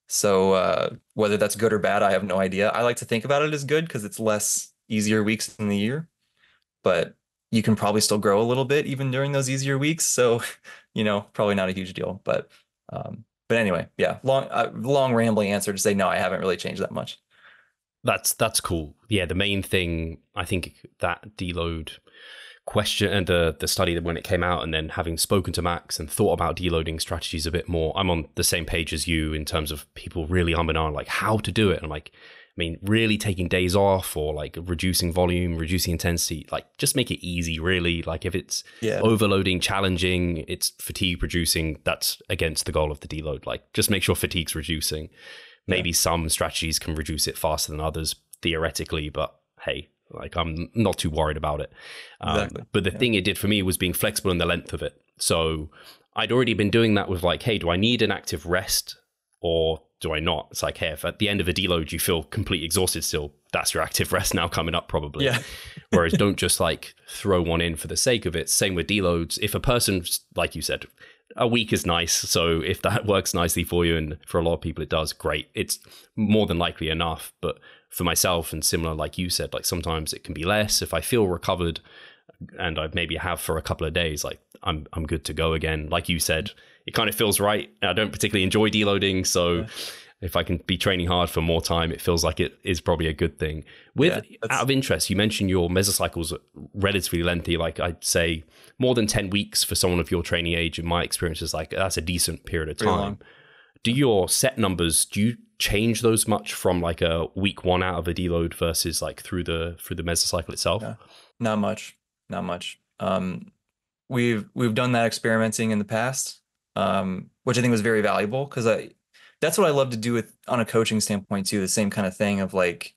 So whether that's good or bad, I have no idea. I like to think about it as good because it's less easier weeks in the year, but you can probably still grow a little bit even during those easier weeks. So, probably not a huge deal. But anyway, yeah, long rambling answer to say no, I haven't really changed that much. That's cool. Yeah, the main thing I think that deload question and the study that when it came out and then having spoken to Max and thought about deloading strategies a bit more, I'm on the same page as you in terms of people really umming on like how to do it. And I'm like, really taking days off or like reducing volume, reducing intensity, like just make it easy, really. Like if it's overloading, challenging, it's fatigue producing, that's against the goal of the deload. Like just make sure fatigue's reducing. Maybe some strategies can reduce it faster than others theoretically, but hey, like I'm not too worried about it. Exactly. But the thing it did for me was being flexible in the length of it. So I'd already been doing that with like, hey, do I need an active rest or do I not? It's like, hey, if at the end of a deload you feel completely exhausted still, that's your active rest now coming up probably. Yeah. Whereas don't just like throw one in for the sake of it. Same with deloads. If a person, like you said, a week is nice. So if that works nicely for you, and for a lot of people it does, great. It's more than likely enough. But for myself and similar, like you said, like sometimes it can be less. If I feel recovered and I maybe have for a couple of days, like I'm good to go again. Like you said, it kind of feels right. I don't particularly enjoy deloading. So if I can be training hard for more time, it feels like it is probably a good thing. Out of interest, you mentioned your mesocycles are relatively lengthy. Like I'd say more than 10 weeks for someone of your training age, in my experience, is like that's a decent period of time. Do your set numbers, do you change those much from like a week one out of a deload versus like through the mesocycle itself? Yeah. Not much. We've done that experimenting in the past, which I think was very valuable because that's what I love to do with on a coaching standpoint too. The same kind of thing of like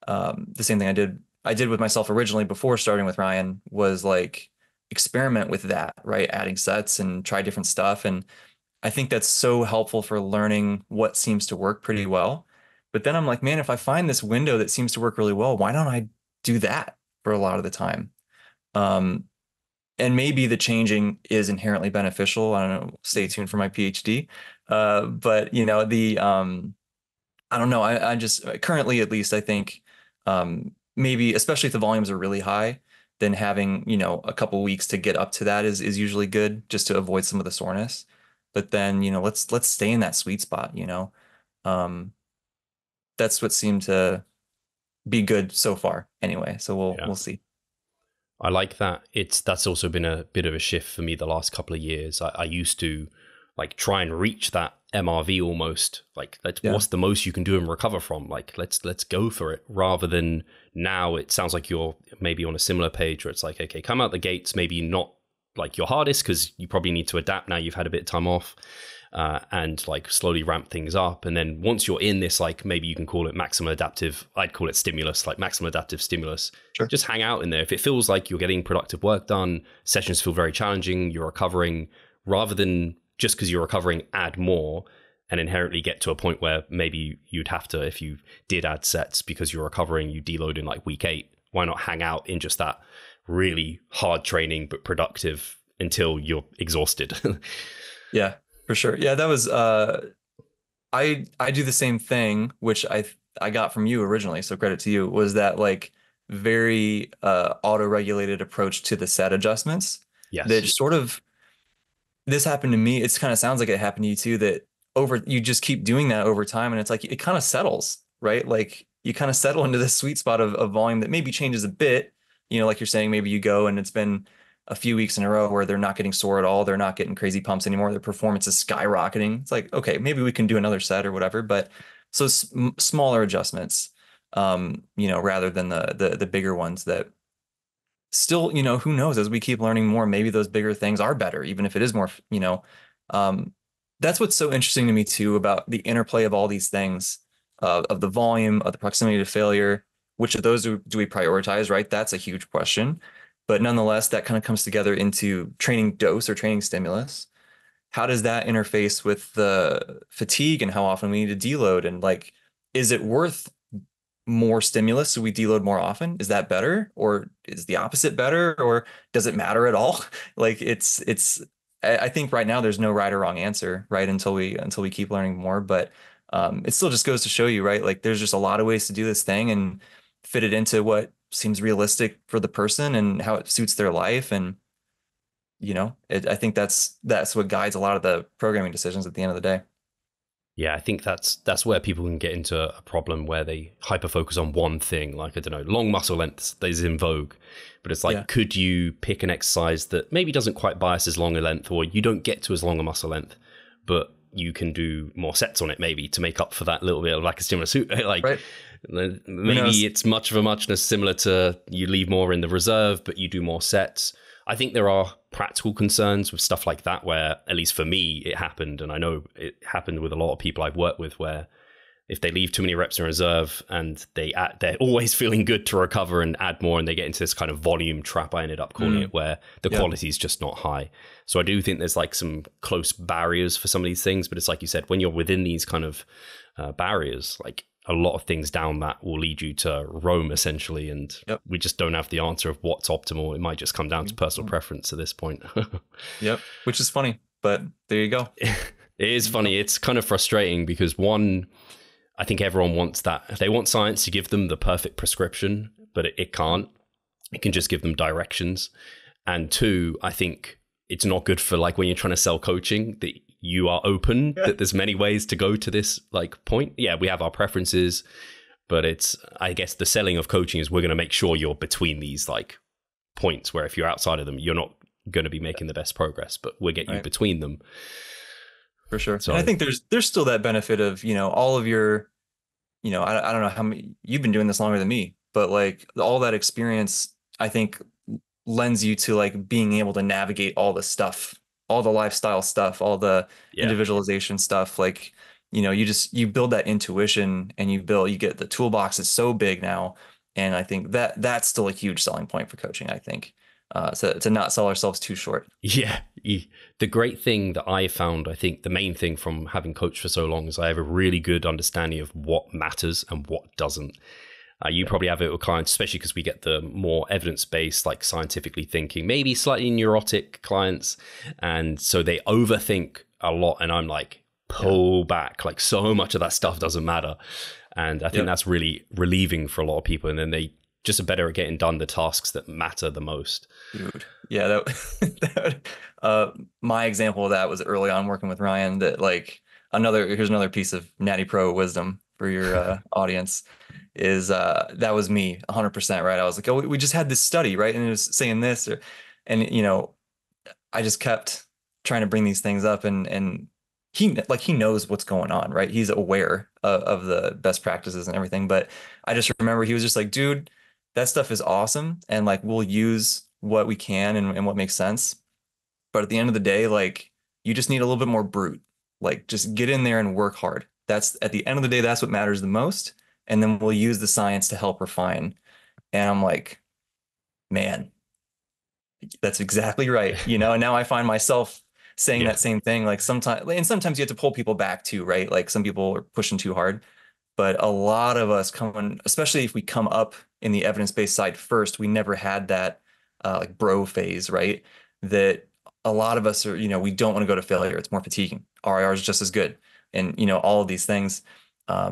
the same thing I did with myself originally before starting with Ryan was like experiment with that, right? Adding sets and try different stuff. And I think that's so helpful for learning what seems to work pretty well. But then I'm like, man, if I find this window that seems to work really well, why don't I do that for a lot of the time? And maybe the changing is inherently beneficial. I don't know. Stay tuned for my PhD. But I don't know. I just currently, at least, I think maybe, especially if the volumes are really high, then having a couple weeks to get up to that is usually good, just to avoid some of the soreness. But then let's stay in that sweet spot. That's what seemed to be good so far, anyway. So we'll see. I like that. That's also been a bit of a shift for me the last couple of years. I used to like try and reach that MRV almost, like Yeah. what's the most you can do and recover from, like let's go for it, rather than now it sounds like you're maybe on a similar page where it's like, okay, come out the gates, maybe not like your hardest because you probably need to adapt now you've had a bit of time off, and like slowly ramp things up. And then once you're in this, like maybe you can call it maximum adaptive, I'd call it stimulus, like maximum adaptive stimulus. Sure. Just hang out in there. If it feels like you're getting productive work done, sessions feel very challenging, you're recovering, rather than just because you're recovering, add more and inherently get to a point where maybe you'd have to, if you did add sets because you're recovering, you deload in like week 8. Why not hang out in just that really hard training but productive until you're exhausted? Yeah, for sure. Yeah, that was I do the same thing, which I got from you originally, so credit to you, was that like very auto-regulated approach to the set adjustments. Yes. That sort of, this happened to me. It kind of sounds like it happened to you too, that you just keep doing that over time, and it's like it kind of settles, right? Like you kind of settle into this sweet spot of volume that maybe changes a bit. Like you're saying, maybe you go and it's been a few weeks in a row where they're not getting sore at all. They're not getting crazy pumps anymore. Their performance is skyrocketing. It's like, okay, maybe we can do another set or whatever. But so smaller adjustments, rather than the bigger ones that still, who knows, as we keep learning more, maybe those bigger things are better, even if it is more, that's what's so interesting to me too, about the interplay of all these things, of the volume, of the proximity to failure. Which of those do we prioritize, right? That's a huge question. But nonetheless, that kind of comes together into training dose or training stimulus. How does that interface with the fatigue and how often we need to deload? And like, is it worth more stimulus so we deload more often? Is that better? Or is the opposite better? Or does it matter at all? Like I think right now there's no right or wrong answer, right? Until we keep learning more. But it still just goes to show you, right? Like there's just a lot of ways to do this thing and fit it into what seems realistic for the person and how it suits their life. And, I think that's what guides a lot of the programming decisions at the end of the day. Yeah, I think that's where people can get into a problem where they hyper focus on one thing. Like, I don't know, long muscle lengths is in vogue, but it's like, Could you pick an exercise that maybe doesn't quite bias as long a length, or you don't get to as long a muscle length, but you can do more sets on it maybe to make up for that little bit of like a stimulus? Like, right. Maybe it's much of a muchness similar to you leave more in the reserve, but you do more sets. I think there are practical concerns with stuff like that where, at least for me, it happened. And I know it happened with a lot of people I've worked with, where if they leave too many reps in reserve and they're always feeling good to recover and add more, and they get into this kind of volume trap, I ended up calling it, where the quality is just not high. So I do think there's like some close barriers for some of these things. But it's like you said, when you're within these kind of barriers, like a lot of things down that will lead you to roam essentially. And we just don't have the answer of what's optimal. It might just come down to personal preference at this point. Which is funny, but there you go. It is funny. It's kind of frustrating because one, I think everyone wants that. They want science to give them the perfect prescription, but it can't. It can just give them directions. And two, I think it's not good for like when you're trying to sell coaching, that you are open, that there's many ways to go to this like point. Yeah, we have our preferences, but it's, I guess the selling of coaching is we're going to make sure you're between these like points where if you're outside of them, you're not going to be making the best progress, but we'll get you between them. For sure. So, and I think there's still that benefit of, all of your, I don't know how many, you've been doing this longer than me, but like all that experience, I think lends you to like being able to navigate all the stuff, all the lifestyle stuff, all the individualization stuff. Like, you build that intuition and you get the toolbox is so big now. And I think that's still a huge selling point for coaching, I think, to not sell ourselves too short. Yeah. The great thing that I found, I think the main thing from having coached for so long, is I have a really good understanding of what matters and what doesn't. You probably have it with clients, especially because we get the more evidence-based, like scientifically thinking, maybe slightly neurotic clients. And so they overthink a lot. And I'm like, pull back. Like so much of that stuff doesn't matter. And I think that's really relieving for a lot of people. And then they just are better at getting done the tasks that matter the most. Dude. Yeah. My example of that was early on working with Ryan, that like here's another piece of Natty Pro wisdom for your audience. Is that was me 100%, right? I was like, oh, we just had this study, right? And it was saying this, and I just kept trying to bring these things up, and he knows what's going on, right? He's aware of the best practices and everything. But I just remember he was just like, dude, that stuff is awesome. And like, we'll use what we can and what makes sense. But at the end of the day, like, you just need a little bit more brute. Like, just get in there and work hard. That's at the end of the day, that's what matters the most. And then we'll use the science to help refine. And I'm like, man, that's exactly right. And now I find myself saying Yeah. that same thing. Like sometimes you have to pull people back too, right? Like some people are pushing too hard, but a lot of us especially if we come up in the evidence-based side first, we never had that like bro phase, right? That a lot of us are, we don't want to go to failure. It's more fatiguing. RIR is just as good. And, all of these things,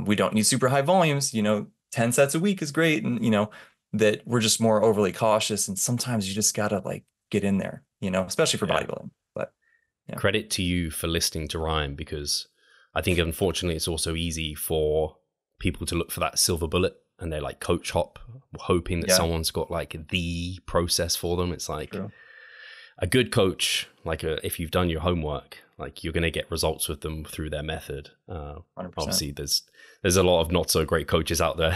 we don't need super high volumes, 10 sets a week is great. And, that we're just more overly cautious. And sometimes you just gotta like get in there, especially for bodybuilding. But yeah. Credit to you for listening to Ryan, because I think unfortunately it's also easy for people to look for that silver bullet and they like coach hop, hoping that someone's got like the process for them. It's like a good coach, like if you've done your homework, like you're going to get results with them through their method. 100%. Obviously there's a lot of not so great coaches out there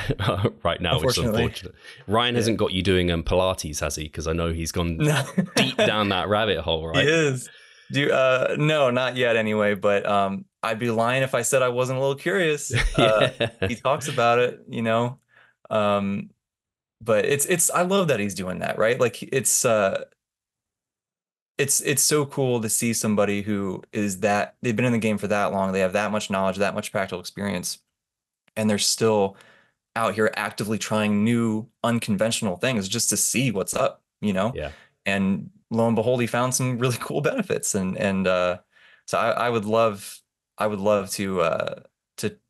right now, which is unfortunate. Ryan hasn't got you doing Pilates, has he? Because I know he's gone deep down that rabbit hole, right? He is. No, not yet anyway, but I'd be lying if I said I wasn't a little curious. He talks about it, but it's I love that he's doing that, right? Like it's so cool to see somebody who is that they've been in the game for that long, they have that much knowledge, that much practical experience, and they're still out here actively trying new unconventional things just to see what's up, Yeah. And lo and behold, he found some really cool benefits. And so I would love to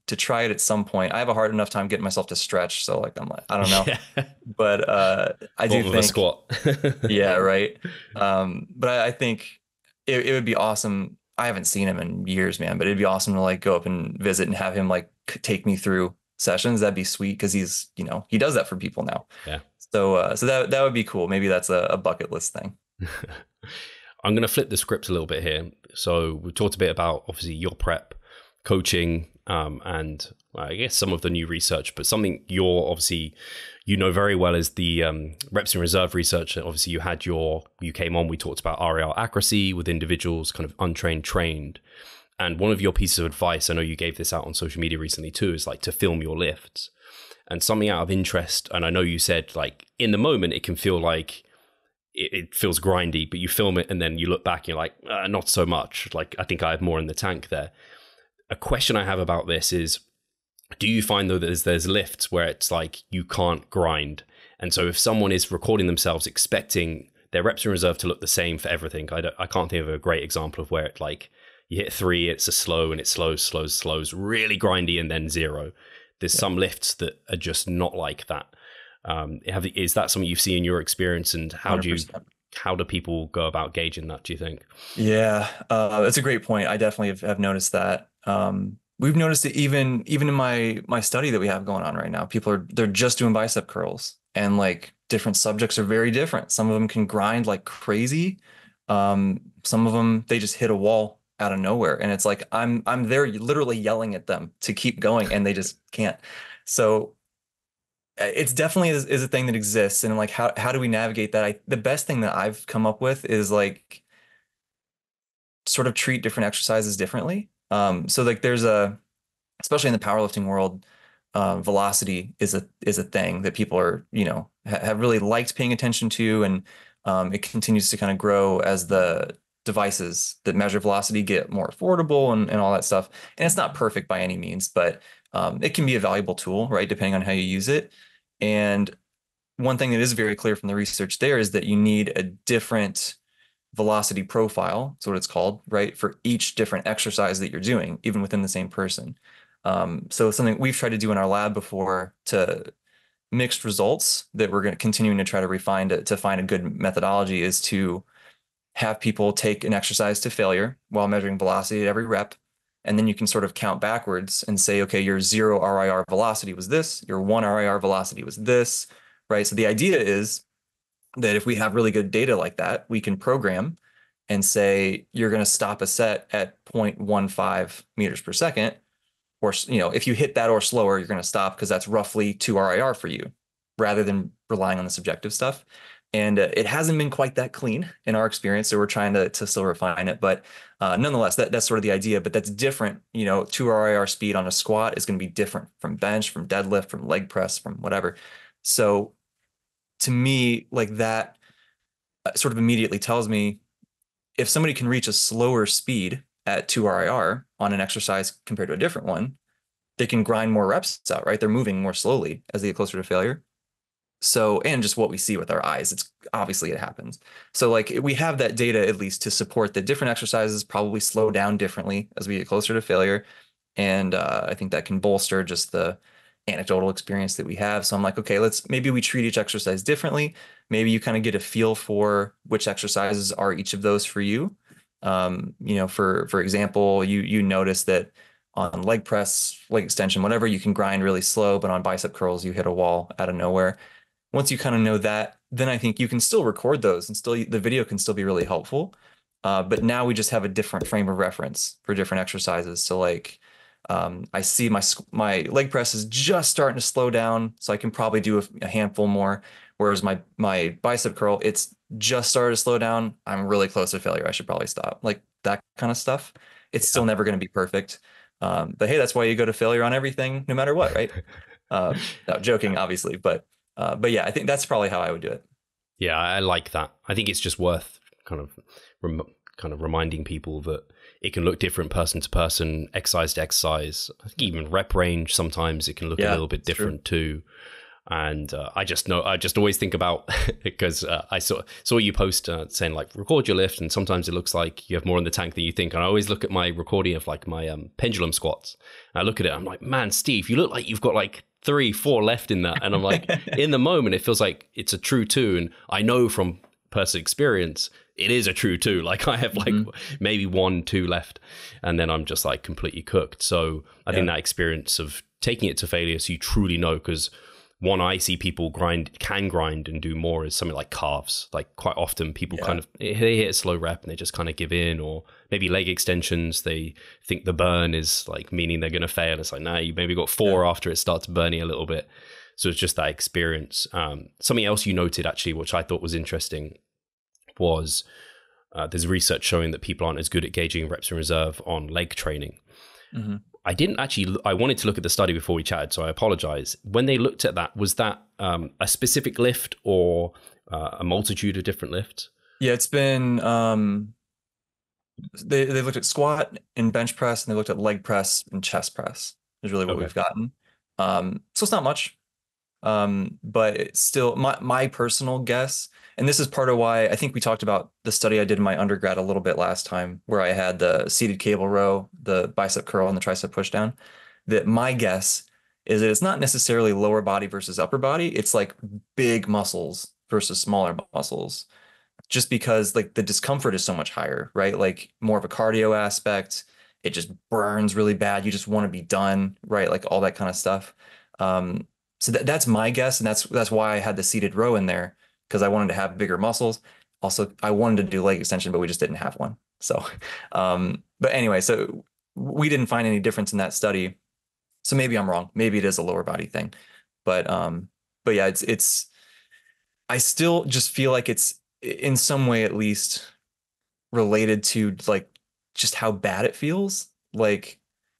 try it at some point. I have a hard enough time getting myself to stretch. So like, I'm like, I don't know, but I do think a squat. yeah, right. But I think it would be awesome. I haven't seen him in years, man, but it'd be awesome to like go up and visit and have him like take me through sessions. That'd be sweet. Cause he's, he does that for people now. Yeah. So that would be cool. Maybe that's a bucket list thing. I'm going to flip the script a little bit here. So we talked a bit about obviously your prep, coaching, and I guess some of the new research, but something you're obviously, very well is the reps in reserve research. Obviously you came on, we talked about RAR accuracy with individuals kind of untrained, trained. And one of your pieces of advice, I know you gave this out on social media recently too, is like to film your lifts. And something out of interest, and I know you said like in the moment it can feel like it feels grindy, but you film it and then you look back and you're like, not so much. Like I think I have more in the tank there. A question I have about this is, do you find though that there's lifts where it's like you can't grind? And so if someone is recording themselves expecting their reps in reserve to look the same for everything, I can't think of a great example of where it like you hit 3, it's a slow and it slows, really grindy and then 0. There's some lifts that are just not like that. Is that something you've seen in your experience, and how 100%. How do people go about gauging that, do you think? Yeah, that's a great point. I definitely have noticed that. We've noticed it even in my study that we have going on right now. They're just doing bicep curls, and like different subjects are very different. Some of them can grind like crazy. Some of them, they just hit a wall out of nowhere, and it's like I'm there literally yelling at them to keep going, and they just can't. So it's definitely is a thing that exists, and like how do we navigate that? The best thing that I've come up with is like sort of treat different exercises differently. So like especially in the powerlifting world, velocity is a thing that people are, have really liked paying attention to, and it continues to kind of grow as the devices that measure velocity get more affordable and all that stuff. And it's not perfect by any means, but it can be a valuable tool, right? Depending on how you use it. And one thing that is very clear from the research there is that you need a different velocity profile, that's what it's called, right? For each different exercise that you're doing, even within the same person. So something we've tried to do in our lab before to mixed results that we're continuing to try to refine to find a good methodology is to have people take an exercise to failure while measuring velocity at every rep. And then you can sort of count backwards and say, okay, your 0 RIR velocity was this, your 1 RIR velocity was this, right? So the idea is that if we have really good data like that, we can program and say you're going to stop a set at 0.15 meters per second, or, you know, if you hit that or slower, you're going to stop because that's roughly 2 RIR for you, rather than relying on the subjective stuff. And it hasn't been quite that clean in our experience, so we're trying to still refine it. But nonetheless, that's sort of the idea. But that's different. You know, 2 RIR speed on a squat is going to be different from bench, from deadlift, from leg press, from whatever. So to me, like that sort of immediately tells me if somebody can reach a slower speed at 2 RIR on an exercise compared to a different one, they can grind more reps out, right? They're moving more slowly as they get closer to failure. So, and just what we see with our eyes, it's obviously it happens. So like we have that data at least to support that different exercises probably slow down differently as we get closer to failure. And I think that can bolster just the anecdotal experience that we have. So I'm like, okay, maybe we treat each exercise differently. Maybe you kind of get a feel for which exercises are each of those for you. You know, for example, you notice that on leg press, leg extension, whatever, you can grind really slow, but on bicep curls, you hit a wall out of nowhere. Once you kind of know that, then I think you can still record those and still the video can still be really helpful. But now we just have a different frame of reference for different exercises. So like I see my leg press is just starting to slow down, so I can probably do a handful more. Whereas my bicep curl, it's just started to slow down. I'm really close to failure. I should probably stop. Like that kind of stuff. It's still never going to be perfect. But hey, that's why you go to failure on everything, no matter what, right? No, joking, obviously, but yeah, I think that's probably how I would do it. Yeah, I like that. I think it's just worth kind of reminding people that it can look different person to person, exercise to exercise. I think even rep range, sometimes it can look a little bit different too. And I just always think about because I saw you post saying like record your lift, and sometimes it looks like you have more in the tank than you think. And I always look at my recording of like my pendulum squats, and I look at it, I'm like, man, Steve, you look like you've got like 3-4 left in that. And I'm like, in the moment, it feels like it's a true 2, and I know from personal experience it is a true 2. Like I have like maybe 1-2 left, and then I'm just like completely cooked. So I think that experience of taking it to failure, so you truly know, because one I see people can grind and do more is something like calves. Like quite often people kind of, they hit a slow rep and they just kind of give in, or maybe leg extensions. They think the burn is like meaning they're going to fail. It's like, nah, you maybe got 4 after it starts burning a little bit. So it's just that experience. Something else you noted actually, which I thought was interesting, was there's research showing that people aren't as good at gauging reps in reserve on leg training. Mm-hmm. I wanted to look at the study before we chatted, so I apologize. When they looked at that, was that a specific lift or a multitude of different lifts? Yeah, it's been, they looked at squat and bench press, and they looked at leg press and chest press is really what we've gotten. So it's not much, but it's still my personal guess. And this is part of why I think we talked about the study I did in my undergrad a little bit last time, where I had the seated cable row, the bicep curl, and the tricep push down. That my guess is that it's not necessarily lower body versus upper body. It's like big muscles versus smaller muscles, just because like the discomfort is so much higher, right? Like more of a cardio aspect. It just burns really bad. You just want to be done, right? Like all that kind of stuff. So that's my guess, and that's why I had the seated row in there, because I wanted to have bigger muscles. Also, I wanted to do leg extension, but we just didn't have one. So, but anyway, so we didn't find any difference in that study. So maybe I'm wrong. Maybe it is a lower body thing. But yeah, it's. I still just feel like it's in some way at least related to like just how bad it feels. Like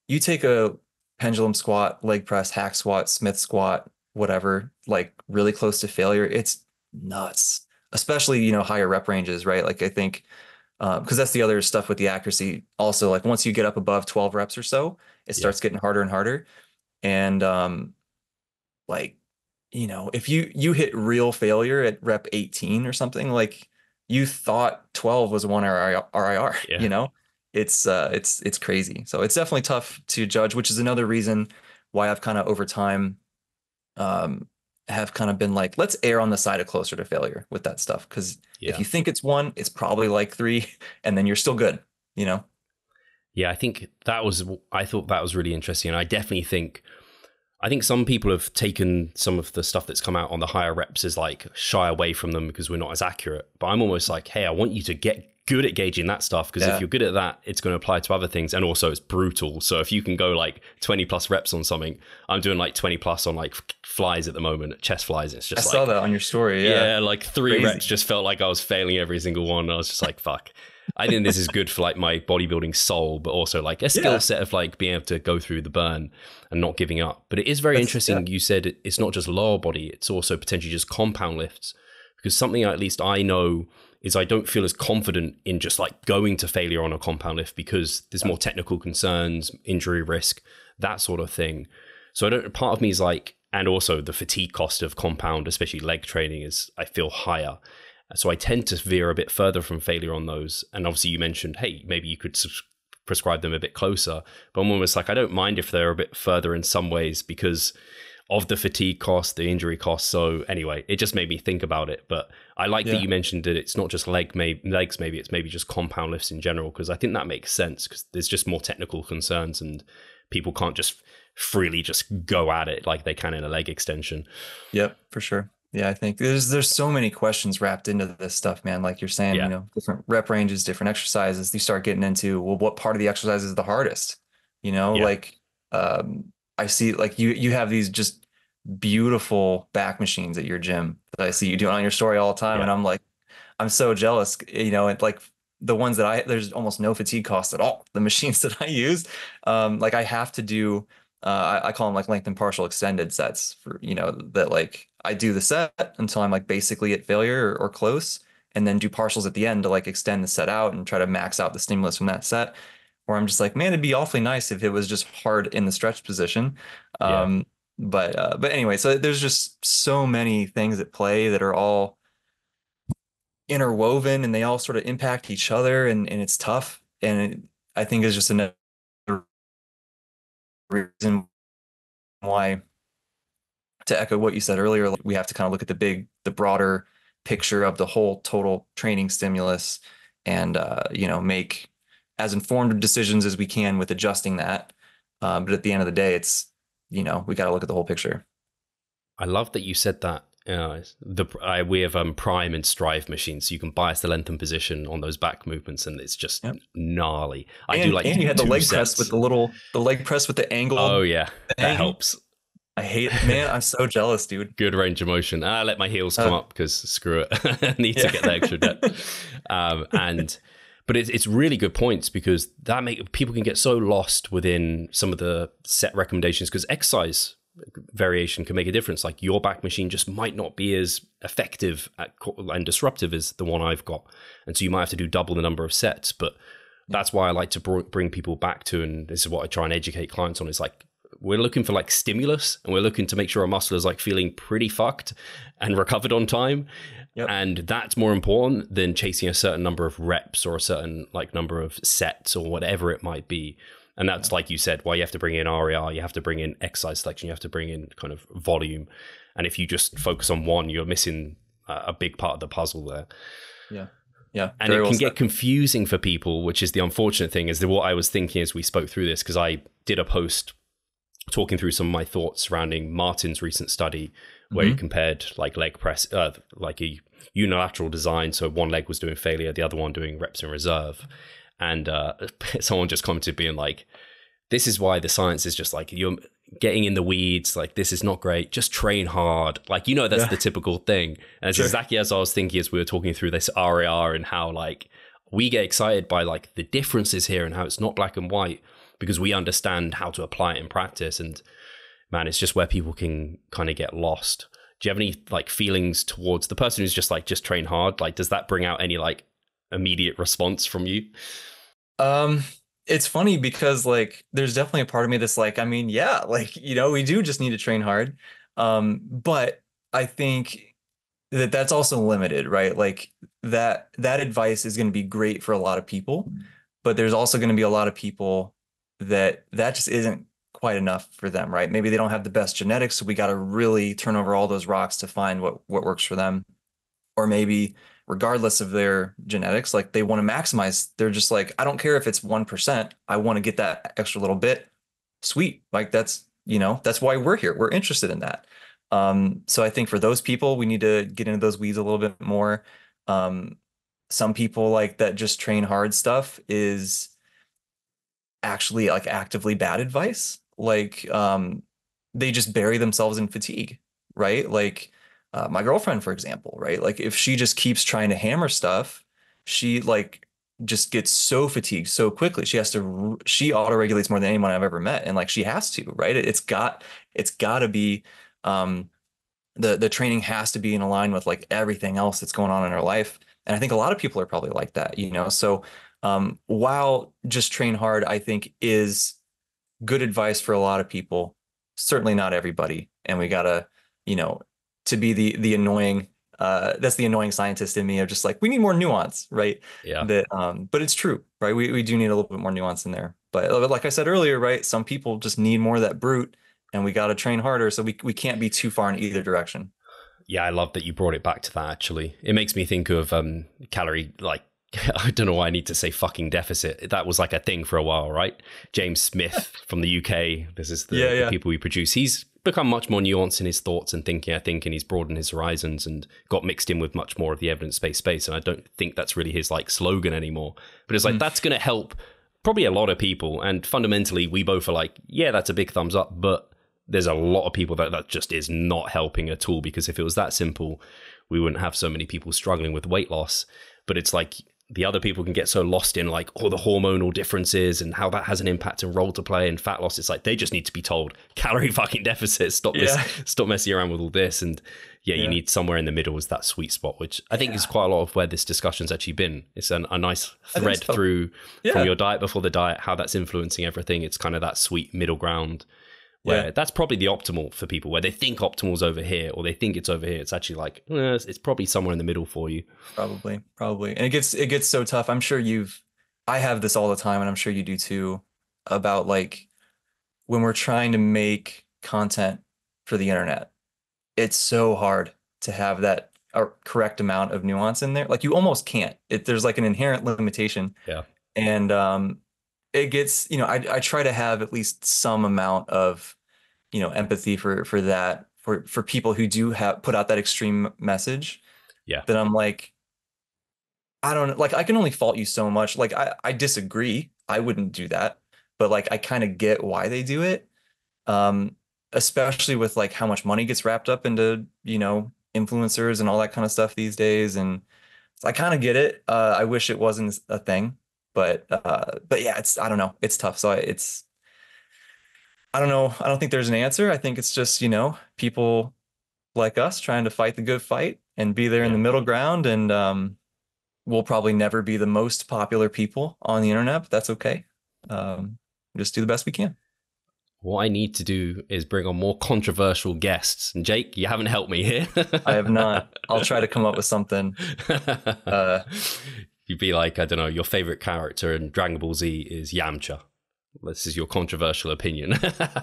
you take a pendulum squat, leg press, hack squat, Smith squat, whatever, like really close to failure. It's nuts, especially, you know, higher rep ranges, right? Like I think, because that's the other stuff with the accuracy also, like once you get up above 12 reps or so, it starts getting harder and harder. And like, you know, if you hit real failure at rep 18 or something, like you thought 12 was 1 RIR, you know, it's crazy. So it's definitely tough to judge, which is another reason why I've kind of over time have kind of been like, let's err on the side of closer to failure with that stuff. Because if you think it's 1, it's probably like 3, and then you're still good, you know? Yeah, I thought that was really interesting. And I think some people have taken some of the stuff that's come out on the higher reps as like shy away from them because we're not as accurate. But I'm almost like, hey, I want you to get good at gauging that stuff, because if you're good at that, it's going to apply to other things. And also it's brutal. So if you can go like 20 plus reps on something, I'm doing like 20 plus on like flies at the moment, chest flies. It's just I saw that on your story. Yeah, like 3 reps just felt like I was failing every single one. I was just like, fuck. I think this is good for like my bodybuilding soul, but also like a skill set of like being able to go through the burn and not giving up. But it is very interesting. You said it's not just lower body, it's also potentially just compound lifts, because something at least I know is I don't feel as confident in just like going to failure on a compound lift, because there's more technical concerns, injury risk, that sort of thing. So part of me is like, and also the fatigue cost of compound, especially leg training, is I feel higher. So I tend to veer a bit further from failure on those. And obviously you mentioned, hey, maybe you could prescribe them a bit closer. But I'm almost like, I don't mind if they're a bit further in some ways because of the fatigue cost, the injury cost. So anyway, it just made me think about it. But I like that you mentioned that it's not just legs, maybe it's maybe just compound lifts in general, because I think that makes sense, because there's just more technical concerns and people can't just freely just go at it like they can in a leg extension. Yep, for sure. Yeah, I think there's so many questions wrapped into this stuff, man. Like you're saying, you know, different rep ranges, different exercises. You start getting into, well, what part of the exercise is the hardest? You know, like I see like you have these just beautiful back machines at your gym that I see you doing on your story all the time. And I'm like, I'm so jealous, you know, and like the ones that there's almost no fatigue cost at all. The machines that I use, like I have to do, I call them like length and partial extended sets for, you know, that like I do the set until I'm like basically at failure or close, and then do partials at the end to like extend the set out and try to max out the stimulus from that set. Where I'm just like, man, it'd be awfully nice if it was just hard in the stretch position. But anyway, so there's just so many things at play that are all interwoven, and they all sort of impact each other, and it's tough. And I think it's just another reason why, to echo what you said earlier, like we have to kind of look at the broader picture of the whole total training stimulus, and you know, make as informed decisions as we can with adjusting that. But at the end of the day, it's, you know, we got to look at the whole picture. I love that you said that. We have prime and strive machines, so you can bias the length and position on those back movements, and it's just gnarly. And you had the leg press with the leg press with the angle. Oh yeah, that helps. I hate it, man. I'm so jealous, dude. Good range of motion. I let my heels come up because screw it. I need to get the extra depth. But it's really good points, because people can get so lost within some of the set recommendations, because exercise variation can make a difference. Like your back machine just might not be as effective and disruptive as the one I've got. And so you might have to do double the number of sets. But that's why I like to bring people back to, and this is what I try and educate clients on, is like, we're looking for like stimulus, and we're looking to make sure our muscle is like feeling pretty fucked and recovered on time. And that's more important than chasing a certain number of reps or a certain like number of sets or whatever it might be. And that's like you said, why you have to bring in RER, you have to bring in exercise selection, you have to bring in kind of volume. And if you just focus on one, you're missing a big part of the puzzle there. Yeah. And it can get confusing for people, which is the unfortunate thing. Is what I was thinking as we spoke through this, because I did a post talking through some of my thoughts surrounding Martin's recent study, where he compared like leg press, like a unilateral design. So one leg was doing failure, the other one doing reps in reserve. And someone just commented being like, this is why the science is just like, you're getting in the weeds. Like, this is not great. Just train hard. Like, you know, that's the typical thing. And it's exactly as I was thinking as we were talking through this RAR, and how like we get excited by like the differences here and how it's not black and white, because we understand how to apply it in practice. And man, it's just where people can kind of get lost. Do you have any like feelings towards the person who's just like, just train hard? Like, does that bring out any like immediate response from you? It's funny because like there's definitely a part of me that's like, I mean, yeah, like, you know, we do just need to train hard. But I think that's also limited, right? Like that advice is going to be great for a lot of people, but there's also going to be a lot of people that just isn't quite enough for them, right? Maybe they don't have the best genetics, so we got to really turn over all those rocks to find what works for them. Or maybe regardless of their genetics, like they want to maximize. They're just like, I don't care if it's 1%. I want to get that extra little bit. Sweet. Like that's, you know, that's why we're here. We're interested in that. So I think for those people, we need to get into those weeds a little bit more. some people like that just train hard stuff is actually like actively bad advice. Like they just bury themselves in fatigue, right? Like my girlfriend, for example, right? Like if she just keeps trying to hammer stuff, she like just gets so fatigued so quickly. She auto-regulates more than anyone I've ever met. And like she has to, right? It's got to be the training has to be in line with like everything else that's going on in her life. And I think a lot of people are probably like that, you know? So while just train hard, I think is good advice for a lot of people, certainly not everybody. And we gotta, you know, to be the annoying, that's the annoying scientist in me of just like, we need more nuance, right? Yeah. That, but it's true, right? We do need a little bit more nuance in there. But like I said earlier, right? Some people just need more of that brute and we got to train harder. So we can't be too far in either direction. Yeah, I love that you brought it back to that, actually. It makes me think of calorie, like, I don't know why I need to say fucking deficit. That was like a thing for a while, right? James Smith from the UK, this is the people we produce. He's become much more nuanced in his thoughts and thinking, I think, and he's broadened his horizons and got mixed in with much more of the evidence-based space. And I don't think that's really his like slogan anymore. But it's like, that's going to help probably a lot of people. And fundamentally, we both are like, yeah, that's a big thumbs up. But there's a lot of people that just is not helping at all, because if it was that simple, we wouldn't have so many people struggling with weight loss. But it's like the other people can get so lost in like all the hormonal differences and how that has an impact and role to play and fat loss. It's like they just need to be told calorie fucking deficit, stop messing around with all this. And you need somewhere in the middle is that sweet spot, which I think is quite a lot of where this discussion's actually been. It's a nice thread through from your diet before the diet, how that's influencing everything. It's kind of that sweet middle ground where that's probably the optimal for people, where they think optimal's over here or they think it's over here. It's actually like, it's probably somewhere in the middle for you. Probably. And it gets so tough. I'm sure I have this all the time, and I'm sure you do too, about like when we're trying to make content for the internet, it's so hard to have that correct amount of nuance in there. Like you almost can't. There's like an inherent limitation. Yeah. And it gets, I try to have at least some amount of, empathy for that, for people who do put out that extreme message. Yeah. That I'm like, I don't like, I can only fault you so much. Like I disagree. I wouldn't do that, but like, I kind of get why they do it. Especially with like how much money gets wrapped up into, influencers and all that kind of stuff these days. And so I kind of get it. I wish it wasn't a thing. But yeah, I don't know. It's tough. So I don't know. I don't think there's an answer. I think it's just, people like us trying to fight the good fight and be there in the middle ground. And we'll probably never be the most popular people on the internet, but that's okay. Just do the best we can. What I need to do is bring on more controversial guests. And Jake, you haven't helped me here. I have not. I'll try to come up with something. You'd be like, I don't know, your favorite character in Dragon Ball Z is Yamcha. This is your controversial opinion.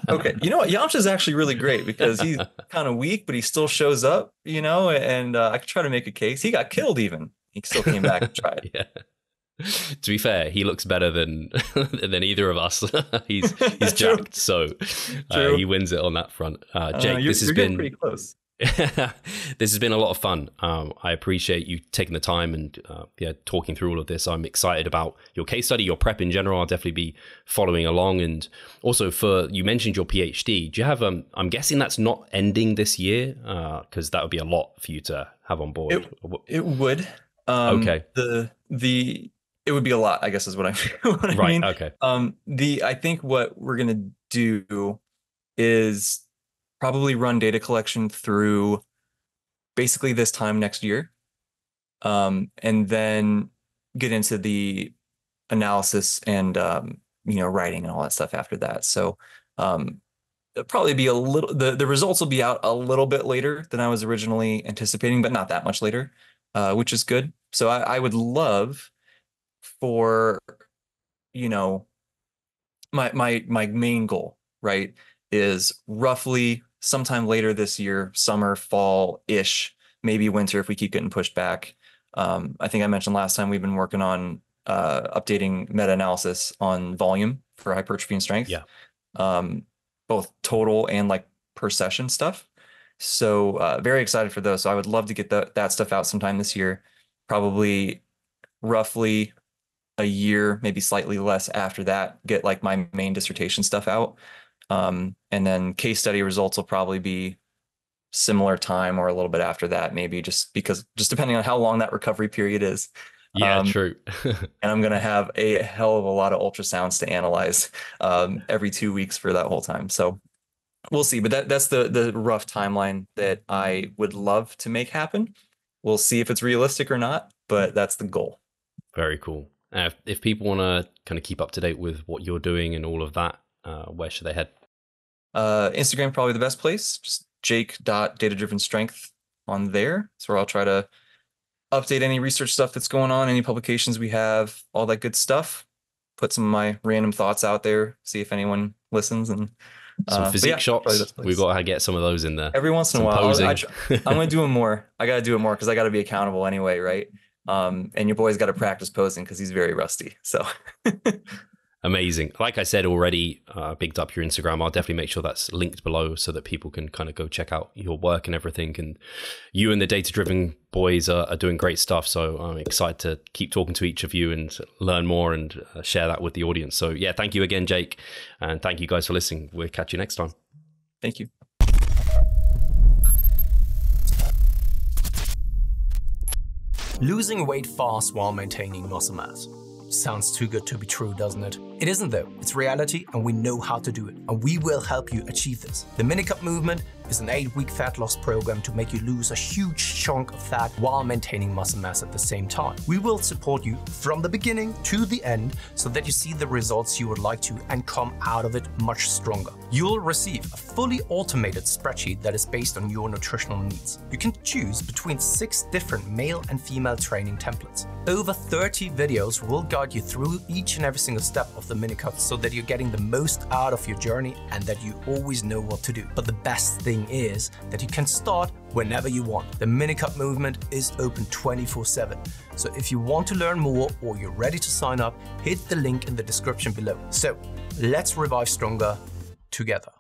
Okay. You know what? Yamcha's actually really great because he's kind of weak, but he still shows up, and I could try to make a case. He got killed even. He still came back and tried. Yeah. To be fair, he looks better than either of us. he's jacked, so he wins it on that front. Jake, this has been pretty close. This has been a lot of fun. I appreciate you taking the time and talking through all of this. I'm excited about your case study, your prep in general. I'll definitely be following along. And also you mentioned your PhD. Do you have, I'm guessing that's not ending this year, because that would be a lot for you to have on board. It would. Okay. It would be a lot, I guess is what I mean. Right. Okay. I think what we're going to do is probably run data collection through basically this time next year. And then get into the analysis and, writing and all that stuff after that. So, it'll probably be the results will be out a little bit later than I was originally anticipating, but not that much later, which is good. So I would love for, my main goal, right, is roughly sometime later this year, summer, fall-ish, maybe winter if we keep getting pushed back. I think I mentioned last time we've been working on updating meta-analysis on volume for hypertrophy and strength. Yeah. Both total and like per session stuff. So very excited for those. So I would love to get that stuff out sometime this year, probably roughly a year, maybe slightly less after that, get like my main dissertation stuff out. And then case study results will probably be similar time or a little bit after that, maybe just depending on how long that recovery period is. Yeah, true. And I'm going to have a hell of a lot of ultrasounds to analyze every 2 weeks for that whole time. So we'll see. But that's the rough timeline that I would love to make happen. We'll see if it's realistic or not, but that's the goal. Very cool. If people want to kind of keep up to date with what you're doing and all of that, where should they head? Instagram, probably the best place. Just jake.datadrivenstrength on there. That's where I'll try to update any research stuff that's going on, any publications we have, all that good stuff. Put some of my random thoughts out there, see if anyone listens. And some physique shots. We've got to get some of those in there. Every once in a while. I'm going to do them more. I got to do it more because I got to be accountable anyway, right? And your boy's got to practice posing because he's very rusty. So amazing. Like I said already, bigged up your Instagram. I'll definitely make sure that's linked below so that people can kind of go check out your work and everything. And you and the Data Driven boys are doing great stuff. So I'm excited to keep talking to each of you and learn more and share that with the audience. So yeah, thank you again, Jake. And thank you guys for listening. We'll catch you next time. Thank you. Losing weight fast while maintaining muscle mass. Sounds too good to be true, doesn't it? It isn't though. It's reality and we know how to do it. And we will help you achieve this. The Minicut Movement is an 8-week fat loss program to make you lose a huge chunk of fat while maintaining muscle mass at the same time. We will support you from the beginning to the end so that you see the results you would like to and come out of it much stronger. You'll receive a fully automated spreadsheet that is based on your nutritional needs. You can choose between 6 different male and female training templates. Over 30 videos will guide you through each and every single step of the Minicut so that you're getting the most out of your journey and that you always know what to do. But the best thing is that you can start whenever you want. The Minicut Movement is open 24/7. So if you want to learn more or you're ready to sign up, hit the link in the description below. So let's revive stronger together.